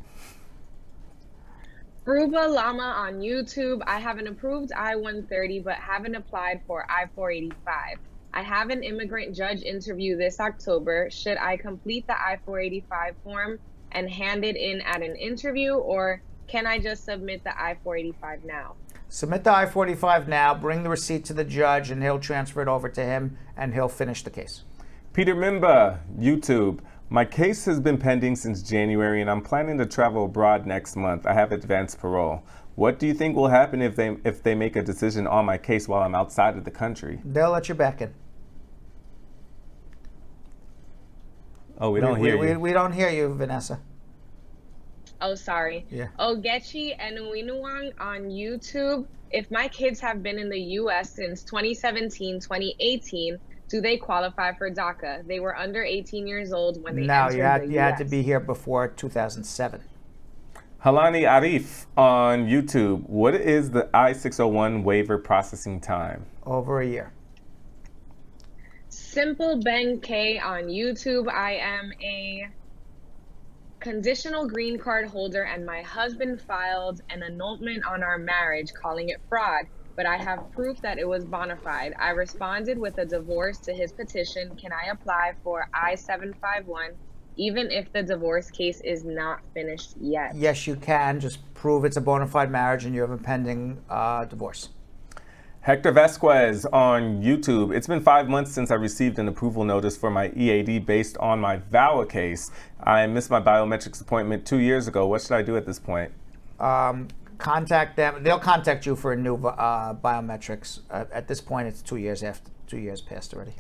Fruba Llama on YouTube. I have an approved I-130 but haven't applied for I-485. I have an immigrant judge interview this October. Should I complete the I-485 form and hand it in at an interview, or can I just submit the I-485 now? Submit the I-485 now, bring the receipt to the judge, and he'll transfer it over to him, and he'll finish the case. Peter Mimba, YouTube. My case has been pending since January, and I'm planning to travel abroad next month. I have advanced parole. What do you think will happen if they make a decision on my case while I'm outside of the country? They'll let you back in. Oh, we don't hear you. We don't hear you, Vanessa. Oh, sorry. Yeah. Ogechi and Winuwang on YouTube. If my kids have been in the U.S. since 2017, 2018, do they qualify for DACA? They were under 18 years old when they entered the U.S. you had to be here before 2007. Halani Arif on YouTube. What is the I-601 waiver processing time? Over a year. Simple Ben K on YouTube. I am a conditional green card holder and my husband filed an annulment on our marriage calling it fraud, but I have proof that it was bona fide. I responded with a divorce to his petition. Can I apply for I-751 even if the divorce case is not finished yet? Yes, you can. Just prove it's a bona fide marriage and you have a pending divorce. Hector Vasquez on YouTube. It's been 5 months since I received an approval notice for my EAD based on my VAWA case. I missed my biometrics appointment 2 years ago. What should I do at this point? Contact them. They'll contact you for a new biometrics. At this point, it's 2 years after 2 years passed already.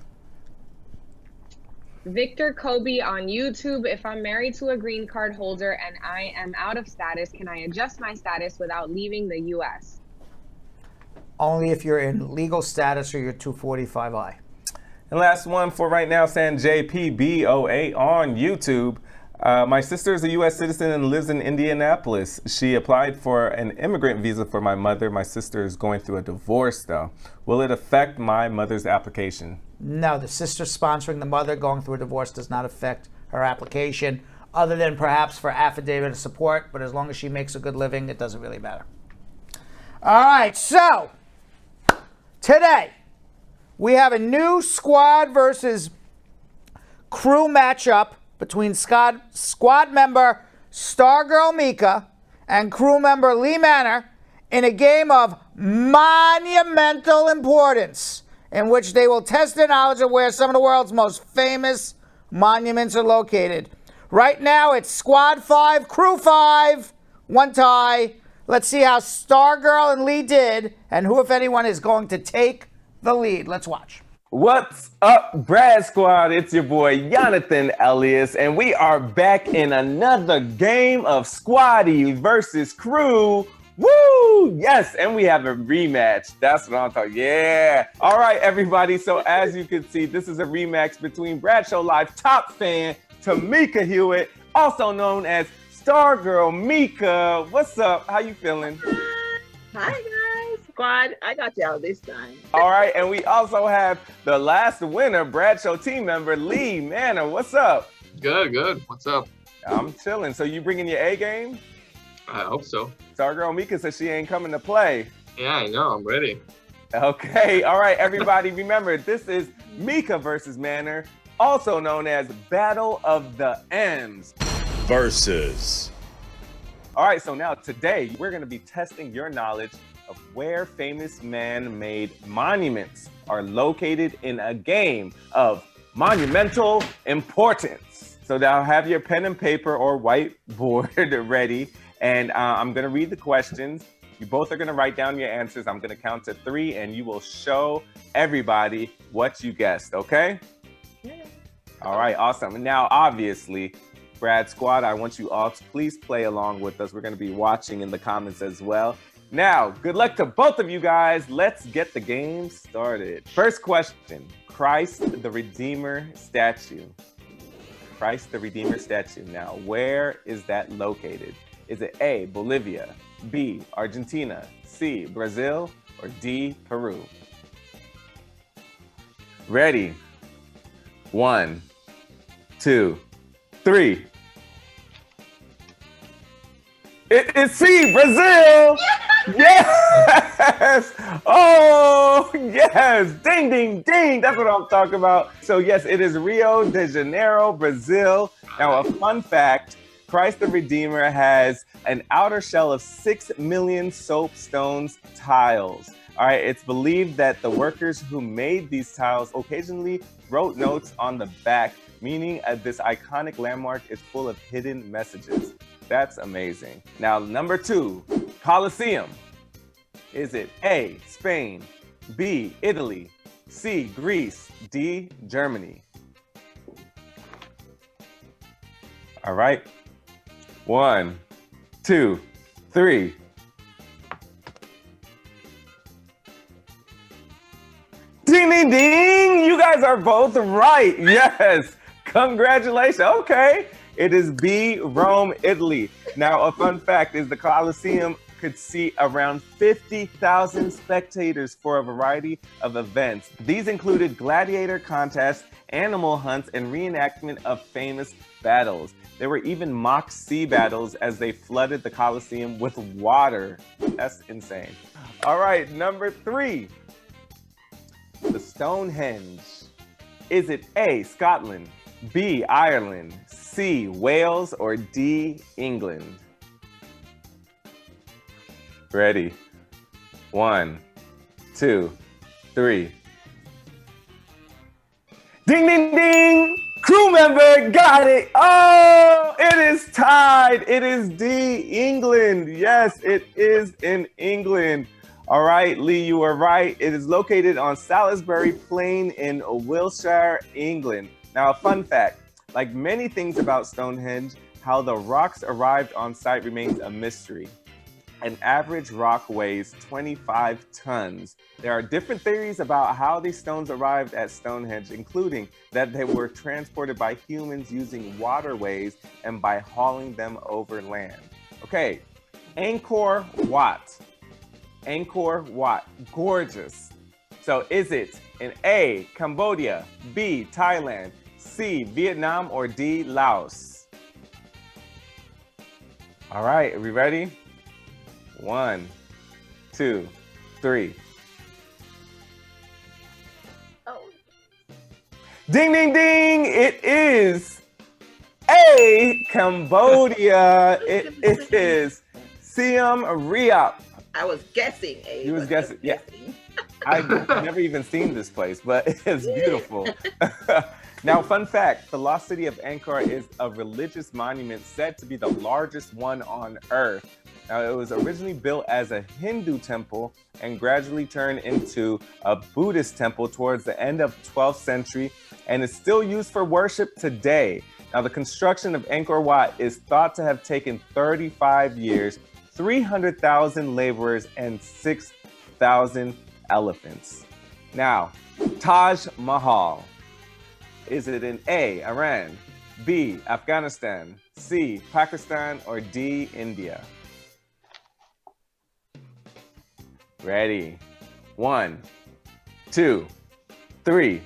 Victor Kobe on YouTube. If I'm married to a green card holder and I am out of status, can I adjust my status without leaving the U.S.? Only if you're in legal status or you're 245I. And last one for right now, Sanjay PBOA on YouTube. My sister is a U.S. citizen and lives in Indianapolis. She applied for an immigrant visa for my mother. My sister is going through a divorce, though. Will it affect my mother's application? No, the sister sponsoring the mother going through a divorce does not affect her application, other than perhaps for affidavit of support, but as long as she makes a good living, it doesn't really matter. All right, so today we have a new squad versus crew matchup between squad member Starr-Girl Meka and crew member Lee Manor in a game of monumental importance, in which they will test their knowledge of where some of the world's most famous monuments are located. Right now, it's Squad 5, Crew 5, one tie. Let's see how Starr-Girl and Lee did, and who, if anyone, is going to take the lead. Let's watch. What's up, Brad Squad? It's your boy, Jonathan Elias, and we are back in another game of Squaddy versus Crew. Woo! Yes, and we have a rematch. That's what I'm talking. Yeah. All right, everybody. So as you can see, this is a rematch between Bradshaw Live top fan Tamika Hewitt, also known as Starr-Girl Meka. What's up? How you feeling? Hi, guys. Squad, I got y'all this time. All right, and we also have the last winner, Bradshaw team member, Lee Manor. What's up? Good. What's up? I'm chilling. So you bringing your A game? I hope so. Starr-Girl Meka says she ain't coming to play. Yeah, I know. I'm ready. Okay. All right, everybody. Remember, this is Meka versus Manor, also known as Battle of the M's. Versus. All right, so now today we're going to be testing your knowledge of where famous man-made monuments are located in a game of monumental importance. So now have your pen and paper or whiteboard ready, and I'm going to read the questions. You both are going to write down your answers. I'm going to count to 3, and you will show everybody what you guessed, okay? Yeah. All right, awesome. And now, obviously, Brad Squad, I want you all to please play along with us. We're going to be watching in the comments as well. Now, good luck to both of you guys. Let's get the game started. First question, Christ the Redeemer statue. Christ the Redeemer statue. Now, where is that located? Is it A, Bolivia, B, Argentina, C, Brazil, or D, Peru? Ready? 1, 2, 3. It is C, Brazil! Yes! Oh, yes! Ding, ding, ding! That's what I'm talking about. So yes, it is Rio de Janeiro, Brazil. Now, a fun fact, Christ the Redeemer has an outer shell of 6 million soapstones tiles. All right, it's believed that the workers who made these tiles occasionally wrote notes on the back, meaning this iconic landmark is full of hidden messages. That's amazing. Now, number 2, Colosseum. Is it A, Spain, B, Italy, C, Greece, D, Germany? All right. 1, 2, 3. Ding, ding, ding! You guys are both right. Yes. Congratulations. Okay. It is B, Rome, Italy. Now, a fun fact is the Colosseum could seat around 50,000 spectators for a variety of events. These included gladiator contests, animal hunts, and reenactment of famous battles. There were even mock sea battles as they flooded the Colosseum with water. That's insane. All right, number 3. The Stonehenge. Is it A, Scotland, B, Ireland, C, Wales, or D, England? Ready? 1, 2, 3. Ding, ding, ding! Crew member got it! Oh, it is tied. It is D, England. Yes, it is in England. All right, Lee, you were right. It is located on Salisbury Plain in Wiltshire, England. Now, a fun fact, like many things about Stonehenge, how the rocks arrived on site remains a mystery. An average rock weighs 25 tons. There are different theories about how these stones arrived at Stonehenge, including that they were transported by humans using waterways and by hauling them over land. Okay, Angkor Wat. Angkor Wat, gorgeous. So is it in A, Cambodia, B, Thailand, C, Vietnam, or D, Laos? All right, are we ready? 1, 2, 3. Ding, ding, ding! It is A, Cambodia. It is Siem Reap. I was guessing. You was guessing, yeah. I've never even seen this place, but it's beautiful. Now, fun fact, the lost city of Angkor is a religious monument said to be the largest one on Earth. Now, it was originally built as a Hindu temple and gradually turned into a Buddhist temple towards the end of 12th century and is still used for worship today. Now, the construction of Angkor Wat is thought to have taken 35 years, 300,000 laborers, and 6,000 elephants. Now, Taj Mahal. Is it in A, Iran, B, Afghanistan, C, Pakistan, or D, India? Ready? 1, 2, 3.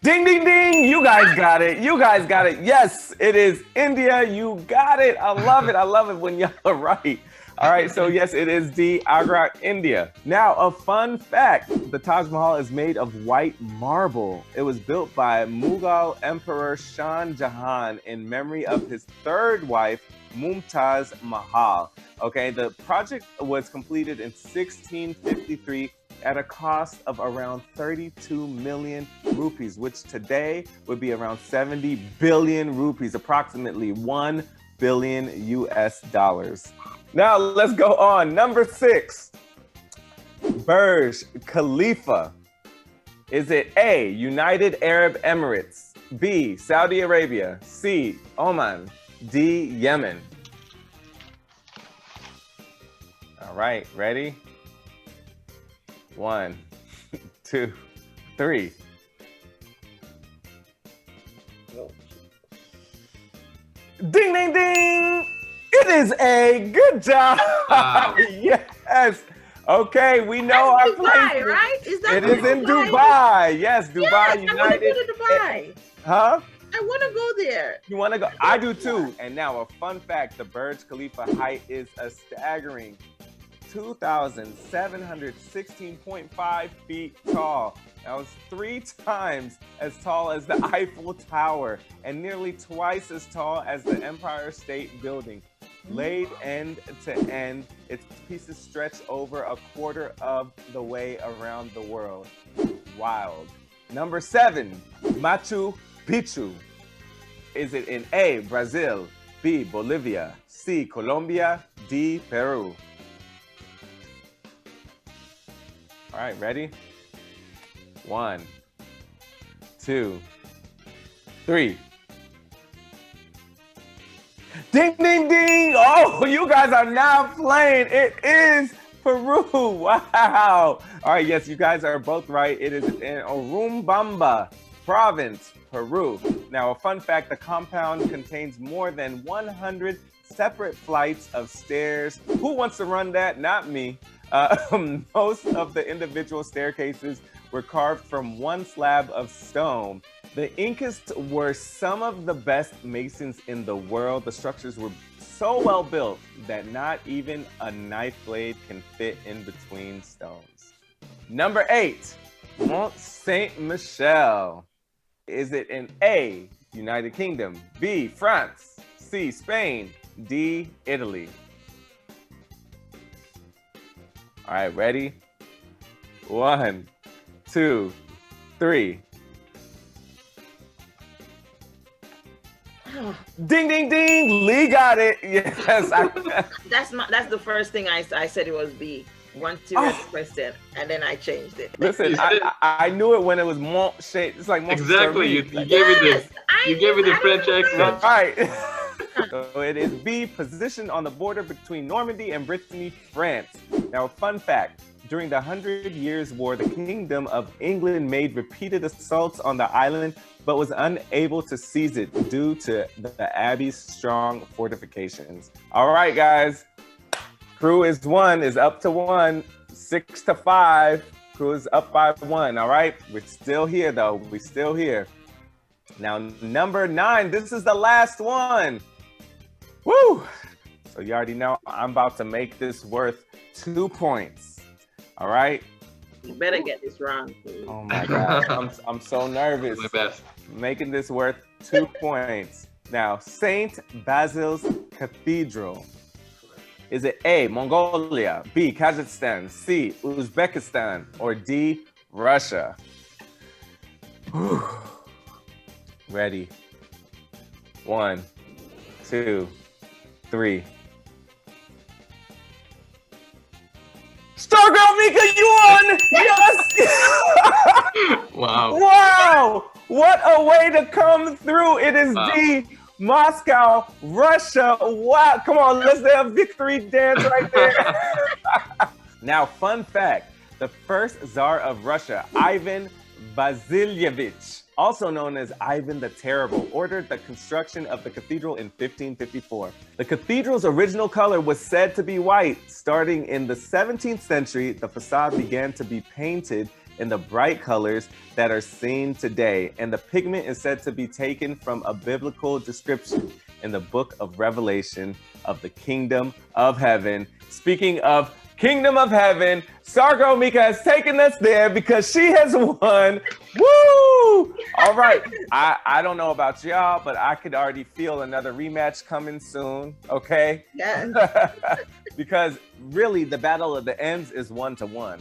Ding, ding, ding! You guys got it. You guys got it. Yes, it is India. You got it. I love it. I love it when y'all are right. All right, so yes, it is D, Agra, India. Now, a fun fact, the Taj Mahal is made of white marble. It was built by Mughal Emperor Shah Jahan in memory of his third wife, Mumtaz Mahal. Okay, the project was completed in 1653 at a cost of around 32 million rupees, which today would be around 70 billion rupees, approximately 1 billion US dollars. Now let's go on. Number 6, Burj Khalifa. Is it A, United Arab Emirates, B, Saudi Arabia, C, Oman, D, Yemen? All right, ready? 1, 2, 3. Ding, ding, ding! It is A. Good job. Yes. Okay, we know our Dubai, place. right? Is that It is in Dubai. Yes, Dubai Yes, United. I want to go to Dubai. Huh? I want to go there. You want to go? I do too. And now a fun fact, the Burj Khalifa height is a staggering 2,716.5 feet tall. That was 3 times as tall as the Eiffel Tower and nearly twice as tall as the Empire State Building. Laid end to end, its pieces stretch over a quarter of the way around the world. Wild. Number 7, Machu Picchu. Is it in A, Brazil, B, Bolivia, C, Colombia, D, Peru? All right, ready? 1, 2, 3. Ding, ding, ding! Oh, you guys are not playing. It is Peru. Wow. All right, yes, you guys are both right. It is in Urubamba Province, Peru. Now, a fun fact, the compound contains more than 100 separate flights of stairs. Who wants to run that? Not me. Most of the individual staircases were carved from one slab of stone. The Incas were some of the best masons in the world. The structures were so well built that not even a knife blade can fit in between stones. Number 8, Mont Saint Michel. Is it in A, United Kingdom, B, France, C, Spain, D, Italy? All right, ready? 1, 2, 3. Ding, ding, ding! Lee got it. Yes. That's the first thing I said. It was B. Once you read the question, and then I changed it. Listen, I knew it when it was Mont Saint. It's like Mont Exactly. You gave me the French accent. All right. So it is B, positioned on the border between Normandy and Brittany, France. Now, fun fact, During the 100 Years' War, the Kingdom of England made repeated assaults on the island, but was unable to seize it due to the Abbey's strong fortifications. All right, guys. Crew is up to 1, 6-5. Crew is up by 1, all right? We're still here, though. We're still here. Now, number 9, this is the last one. Woo! So you already know I'm about to make this worth 2 points. All right? You better get this wrong. Please. Oh my God, I'm so nervous. My best. Making this worth 2 points. Now, St. Basil's Cathedral. Is it A, Mongolia, B, Kazakhstan, C, Uzbekistan, or D, Russia? Whew. Ready. 1, 2, 3. Starr-Girl Meka, you won! Yes! Wow. Wow! What a way to come through. It is D, Moscow, Russia. Wow. Come on, let's have a victory dance right there. Now, fun fact. The first Tsar of Russia, Ivan Vasilyevich, also known as Ivan the Terrible, ordered the construction of the cathedral in 1554. The cathedral's original color was said to be white. Starting in the 17th century, the facade began to be painted in the bright colors that are seen today, and the pigment is said to be taken from a biblical description in the book of Revelation of the Kingdom of Heaven. Speaking of Kingdom of Heaven, Starr-Girl Meka has taken us there because she has won. Woo! All right. I don't know about y'all, but I could already feel another rematch coming soon, okay? Yes. Because really, the battle of the ends is 1-1.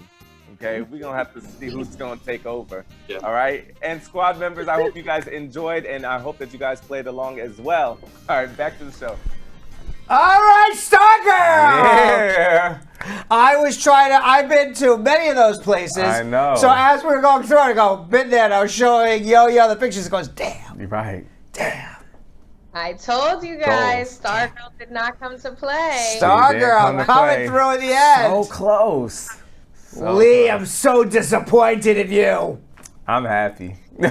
Okay, we're gonna have to see who's gonna take over. Yeah. All right, and squad members, I hope you guys enjoyed, and I hope that you guys played along as well. All right, back to the show. All right, Starr-Girl! Yeah. I've been to many of those places. I know. So as we were going through, I go, been there, and I was showing Yo-Yo the pictures. It goes, damn. You're right. Damn. I told you guys, Starr-Girl did not come to play. Starr-Girl coming through in the end. So close. So Lee, close. I'm so disappointed in you. I'm happy. All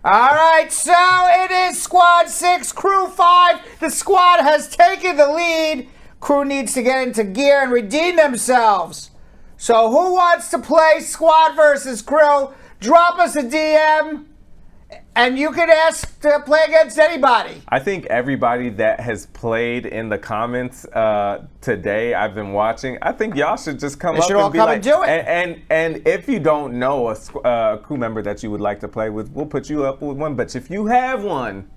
right, so it is Squad 6, Crew 5. The squad has taken the lead. Crew needs to get into gear and redeem themselves. So who wants to play Squad versus Crew? Drop us a DM, and you can ask to play against anybody. I think everybody that has played in the comments today, I've been watching, I think y'all should just come up and be like, do it. And if you don't know a crew member that you would like to play with, we'll put you up with one. But if you have one,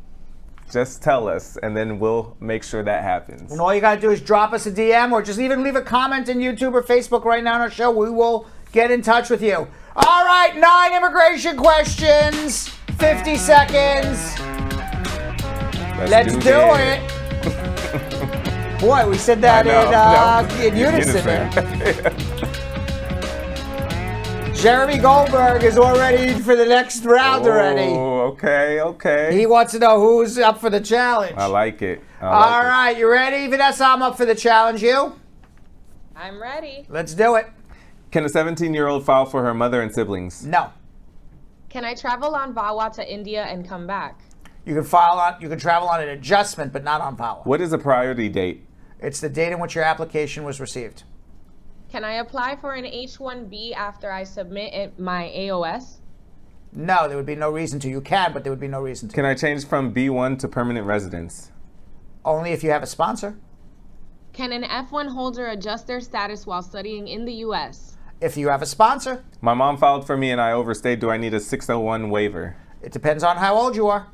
just tell us, and then we'll make sure that happens. And all you got to do is drop us a DM or just even leave a comment in YouTube or Facebook right now on our show. We will get in touch with you. All right, 9 immigration questions, 50 seconds. Let's do it. Boy, we said that in unison. Jeremy Goldberg is all ready for the next round already. Okay. He wants to know who's up for the challenge. I like it. All right, you ready? Vanessa, I'm up for the challenge. You? I'm ready. Let's do it. Can a 17-year-old file for her mother and siblings? No. Can I travel on VAWA to India and come back? You can travel on an adjustment, but not on VAWA. What is a priority date? It's the date in which your application was received. Can I apply for an H-1B after I submit my AOS? No, there would be no reason to. You can, but there would be no reason to. Can I change from B1 to permanent residence? Only if you have a sponsor. Can an F1 holder adjust their status while studying in the U.S.? If you have a sponsor. My mom filed for me and I overstayed. Do I need a 601 waiver? It depends on how old you are.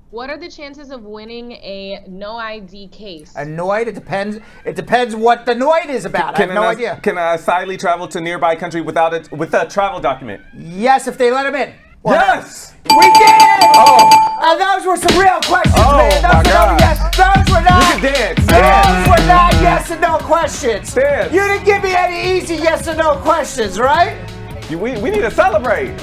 What are the chances of winning a no ID case? A NOID? It depends what the NOID is about. I have no idea. Can I asylum travel to nearby country with a travel document? Yes, if they let him in. Well, yes! We did it! Oh! And those were some real questions, man. My God. Those were not. You can dance. Those were not yes and no questions. Dance. You didn't give me any easy yes and no questions, right? We need to celebrate.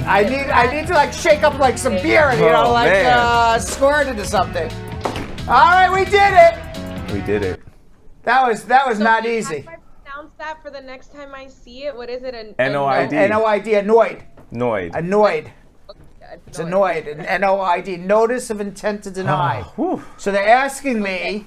I need to like shake up like some beer and squirt into something. All right, we did it. We did it. That was not easy. How do I pronounce that for the next time I see it? What is it? N-O-I-D. N-O-I-D, annoyed. Annoyed. Annoyed. It's annoyed. N-O-I-D, notice of intent to deny. So they're asking me,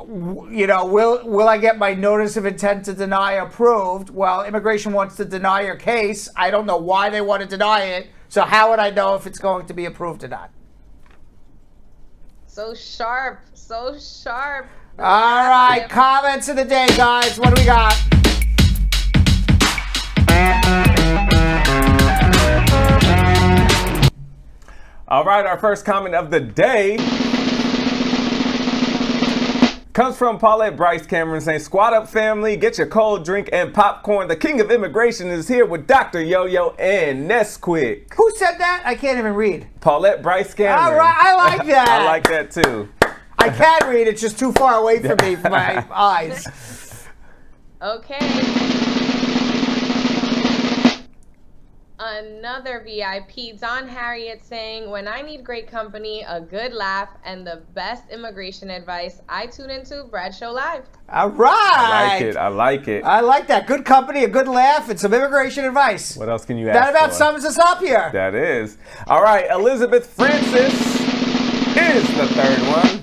you know, will I get my notice of intent to deny approved? Well, immigration wants to deny your case. I don't know why they want to deny it. So how would I know if it's going to be approved or not? So sharp. So sharp. All right, comments of the day, guys. What do we got? All right, our first comment of the day comes from Paulette Bryce Cameron saying, "Squad up, family, get your cold drink and popcorn. The king of immigration is here with Dr. Yo-Yo and Nesquik." Who said that? I can't even read. Paulette Bryce Cameron. All right, I like that. I like that too. I can read, it's just too far away from me, from my eyes. Okay. Another VIP, Don Harriet saying, "When I need great company, a good laugh, and the best immigration advice, I tune into Bradshaw Live." All right. I like it. I like it. I like that. Good company, a good laugh, and some immigration advice. What else can you ask That about for? sums us up here. That is. All right, Elizabeth Francis is the third one.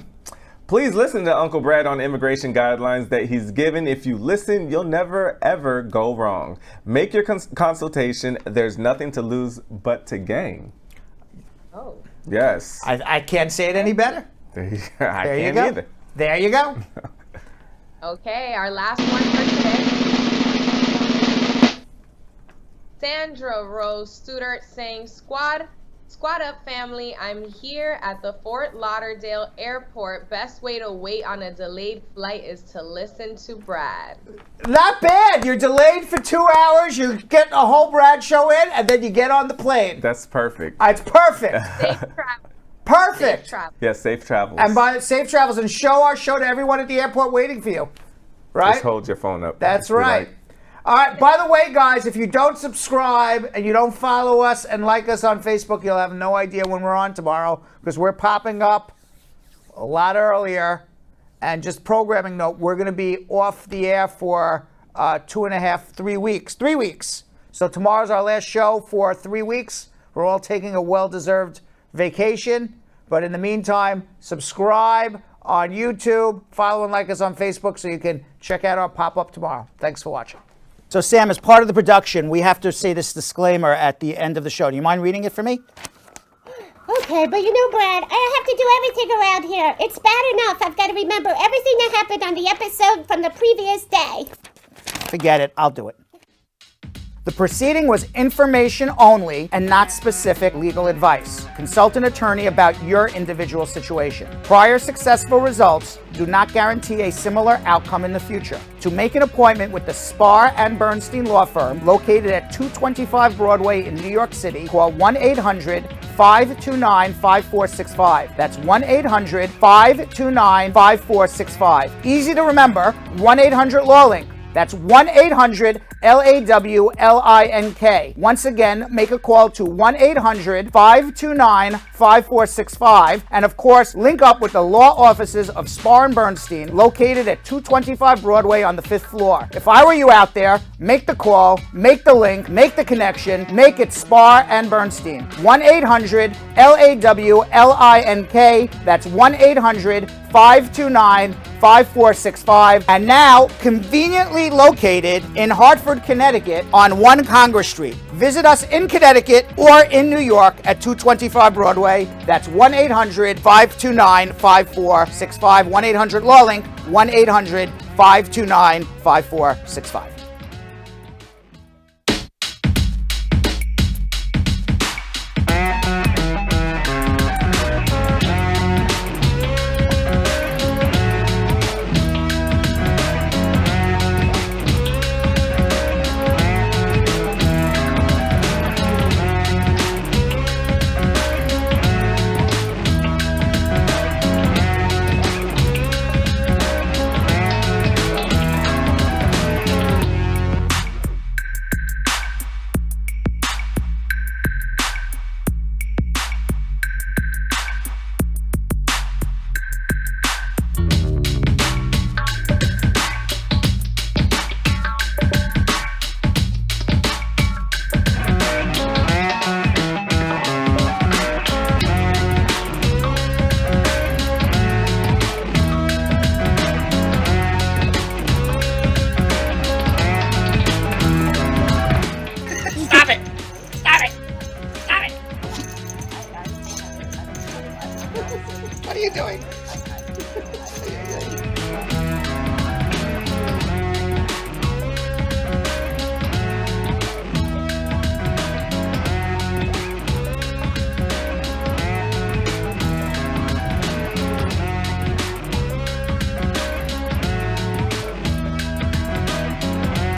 "Please listen to Uncle Brad on immigration guidelines that he's given. If you listen, you'll never, ever go wrong. Make your consultation. There's nothing to lose but to gain." Oh. Yes. I can't say it any better. I There can't you go. either. There you go. Okay, our last one for today. Sandra Rose Studert saying, Squad up, family. I'm here at the Fort Lauderdale airport. Best way to wait on a delayed flight is to listen to Brad." Not bad. You're delayed for 2 hours. You get a whole Brad show in, and then you get on the plane. That's perfect. It's perfect. Safe travel. Perfect. Safe travel. Yeah, safe travels. And by safe travels, and show our show to everyone at the airport waiting for you. Right? Just hold your phone up. That's Be right. like, All right. By the way, guys, if you don't subscribe and you don't follow us and like us on Facebook, you'll have no idea when we're on tomorrow because we're popping up a lot earlier. And just programming note, we're going to be off the air for 3 weeks. 3 weeks. So tomorrow's our last show for 3 weeks. We're all taking a well-deserved vacation. But in the meantime, subscribe on YouTube, follow and like us on Facebook so you can check out our pop-up tomorrow. Thanks for watching. So Sam, as part of the production, we have to say this disclaimer at the end of the show. Do you mind reading it for me? Okay, but you know, Brad, I have to do everything around here. It's bad enough I've got to remember everything that happened on the episode from the previous day. Forget it. I'll do it. The proceeding was information only and not specific legal advice. Consult an attorney about your individual situation. Prior successful results do not guarantee a similar outcome in the future. To make an appointment with the Spar and Bernstein law firm located at 225 Broadway in New York City, call 1-800-529-5465. That's 1-800-529-5465. Easy to remember, 1-800-LAW-LINK. That's 1-800-LAWLINK. Once again, make a call to 1-800-529-5465. And of course, link up with the law offices of Spar and Bernstein, located at 225 Broadway on the 5th floor. If I were you out there, make the call, make the link, make the connection, make it Spar and Bernstein. 1-800-LAWLINK. That's 1-800-529-5465. And now, conveniently located in Hartford, Connecticut on 1 Congress Street. Visit us in Connecticut or in New York at 225 Broadway. That's 1-800-529-5465. 1-800-LAW-LINK. 1-800-529-5465.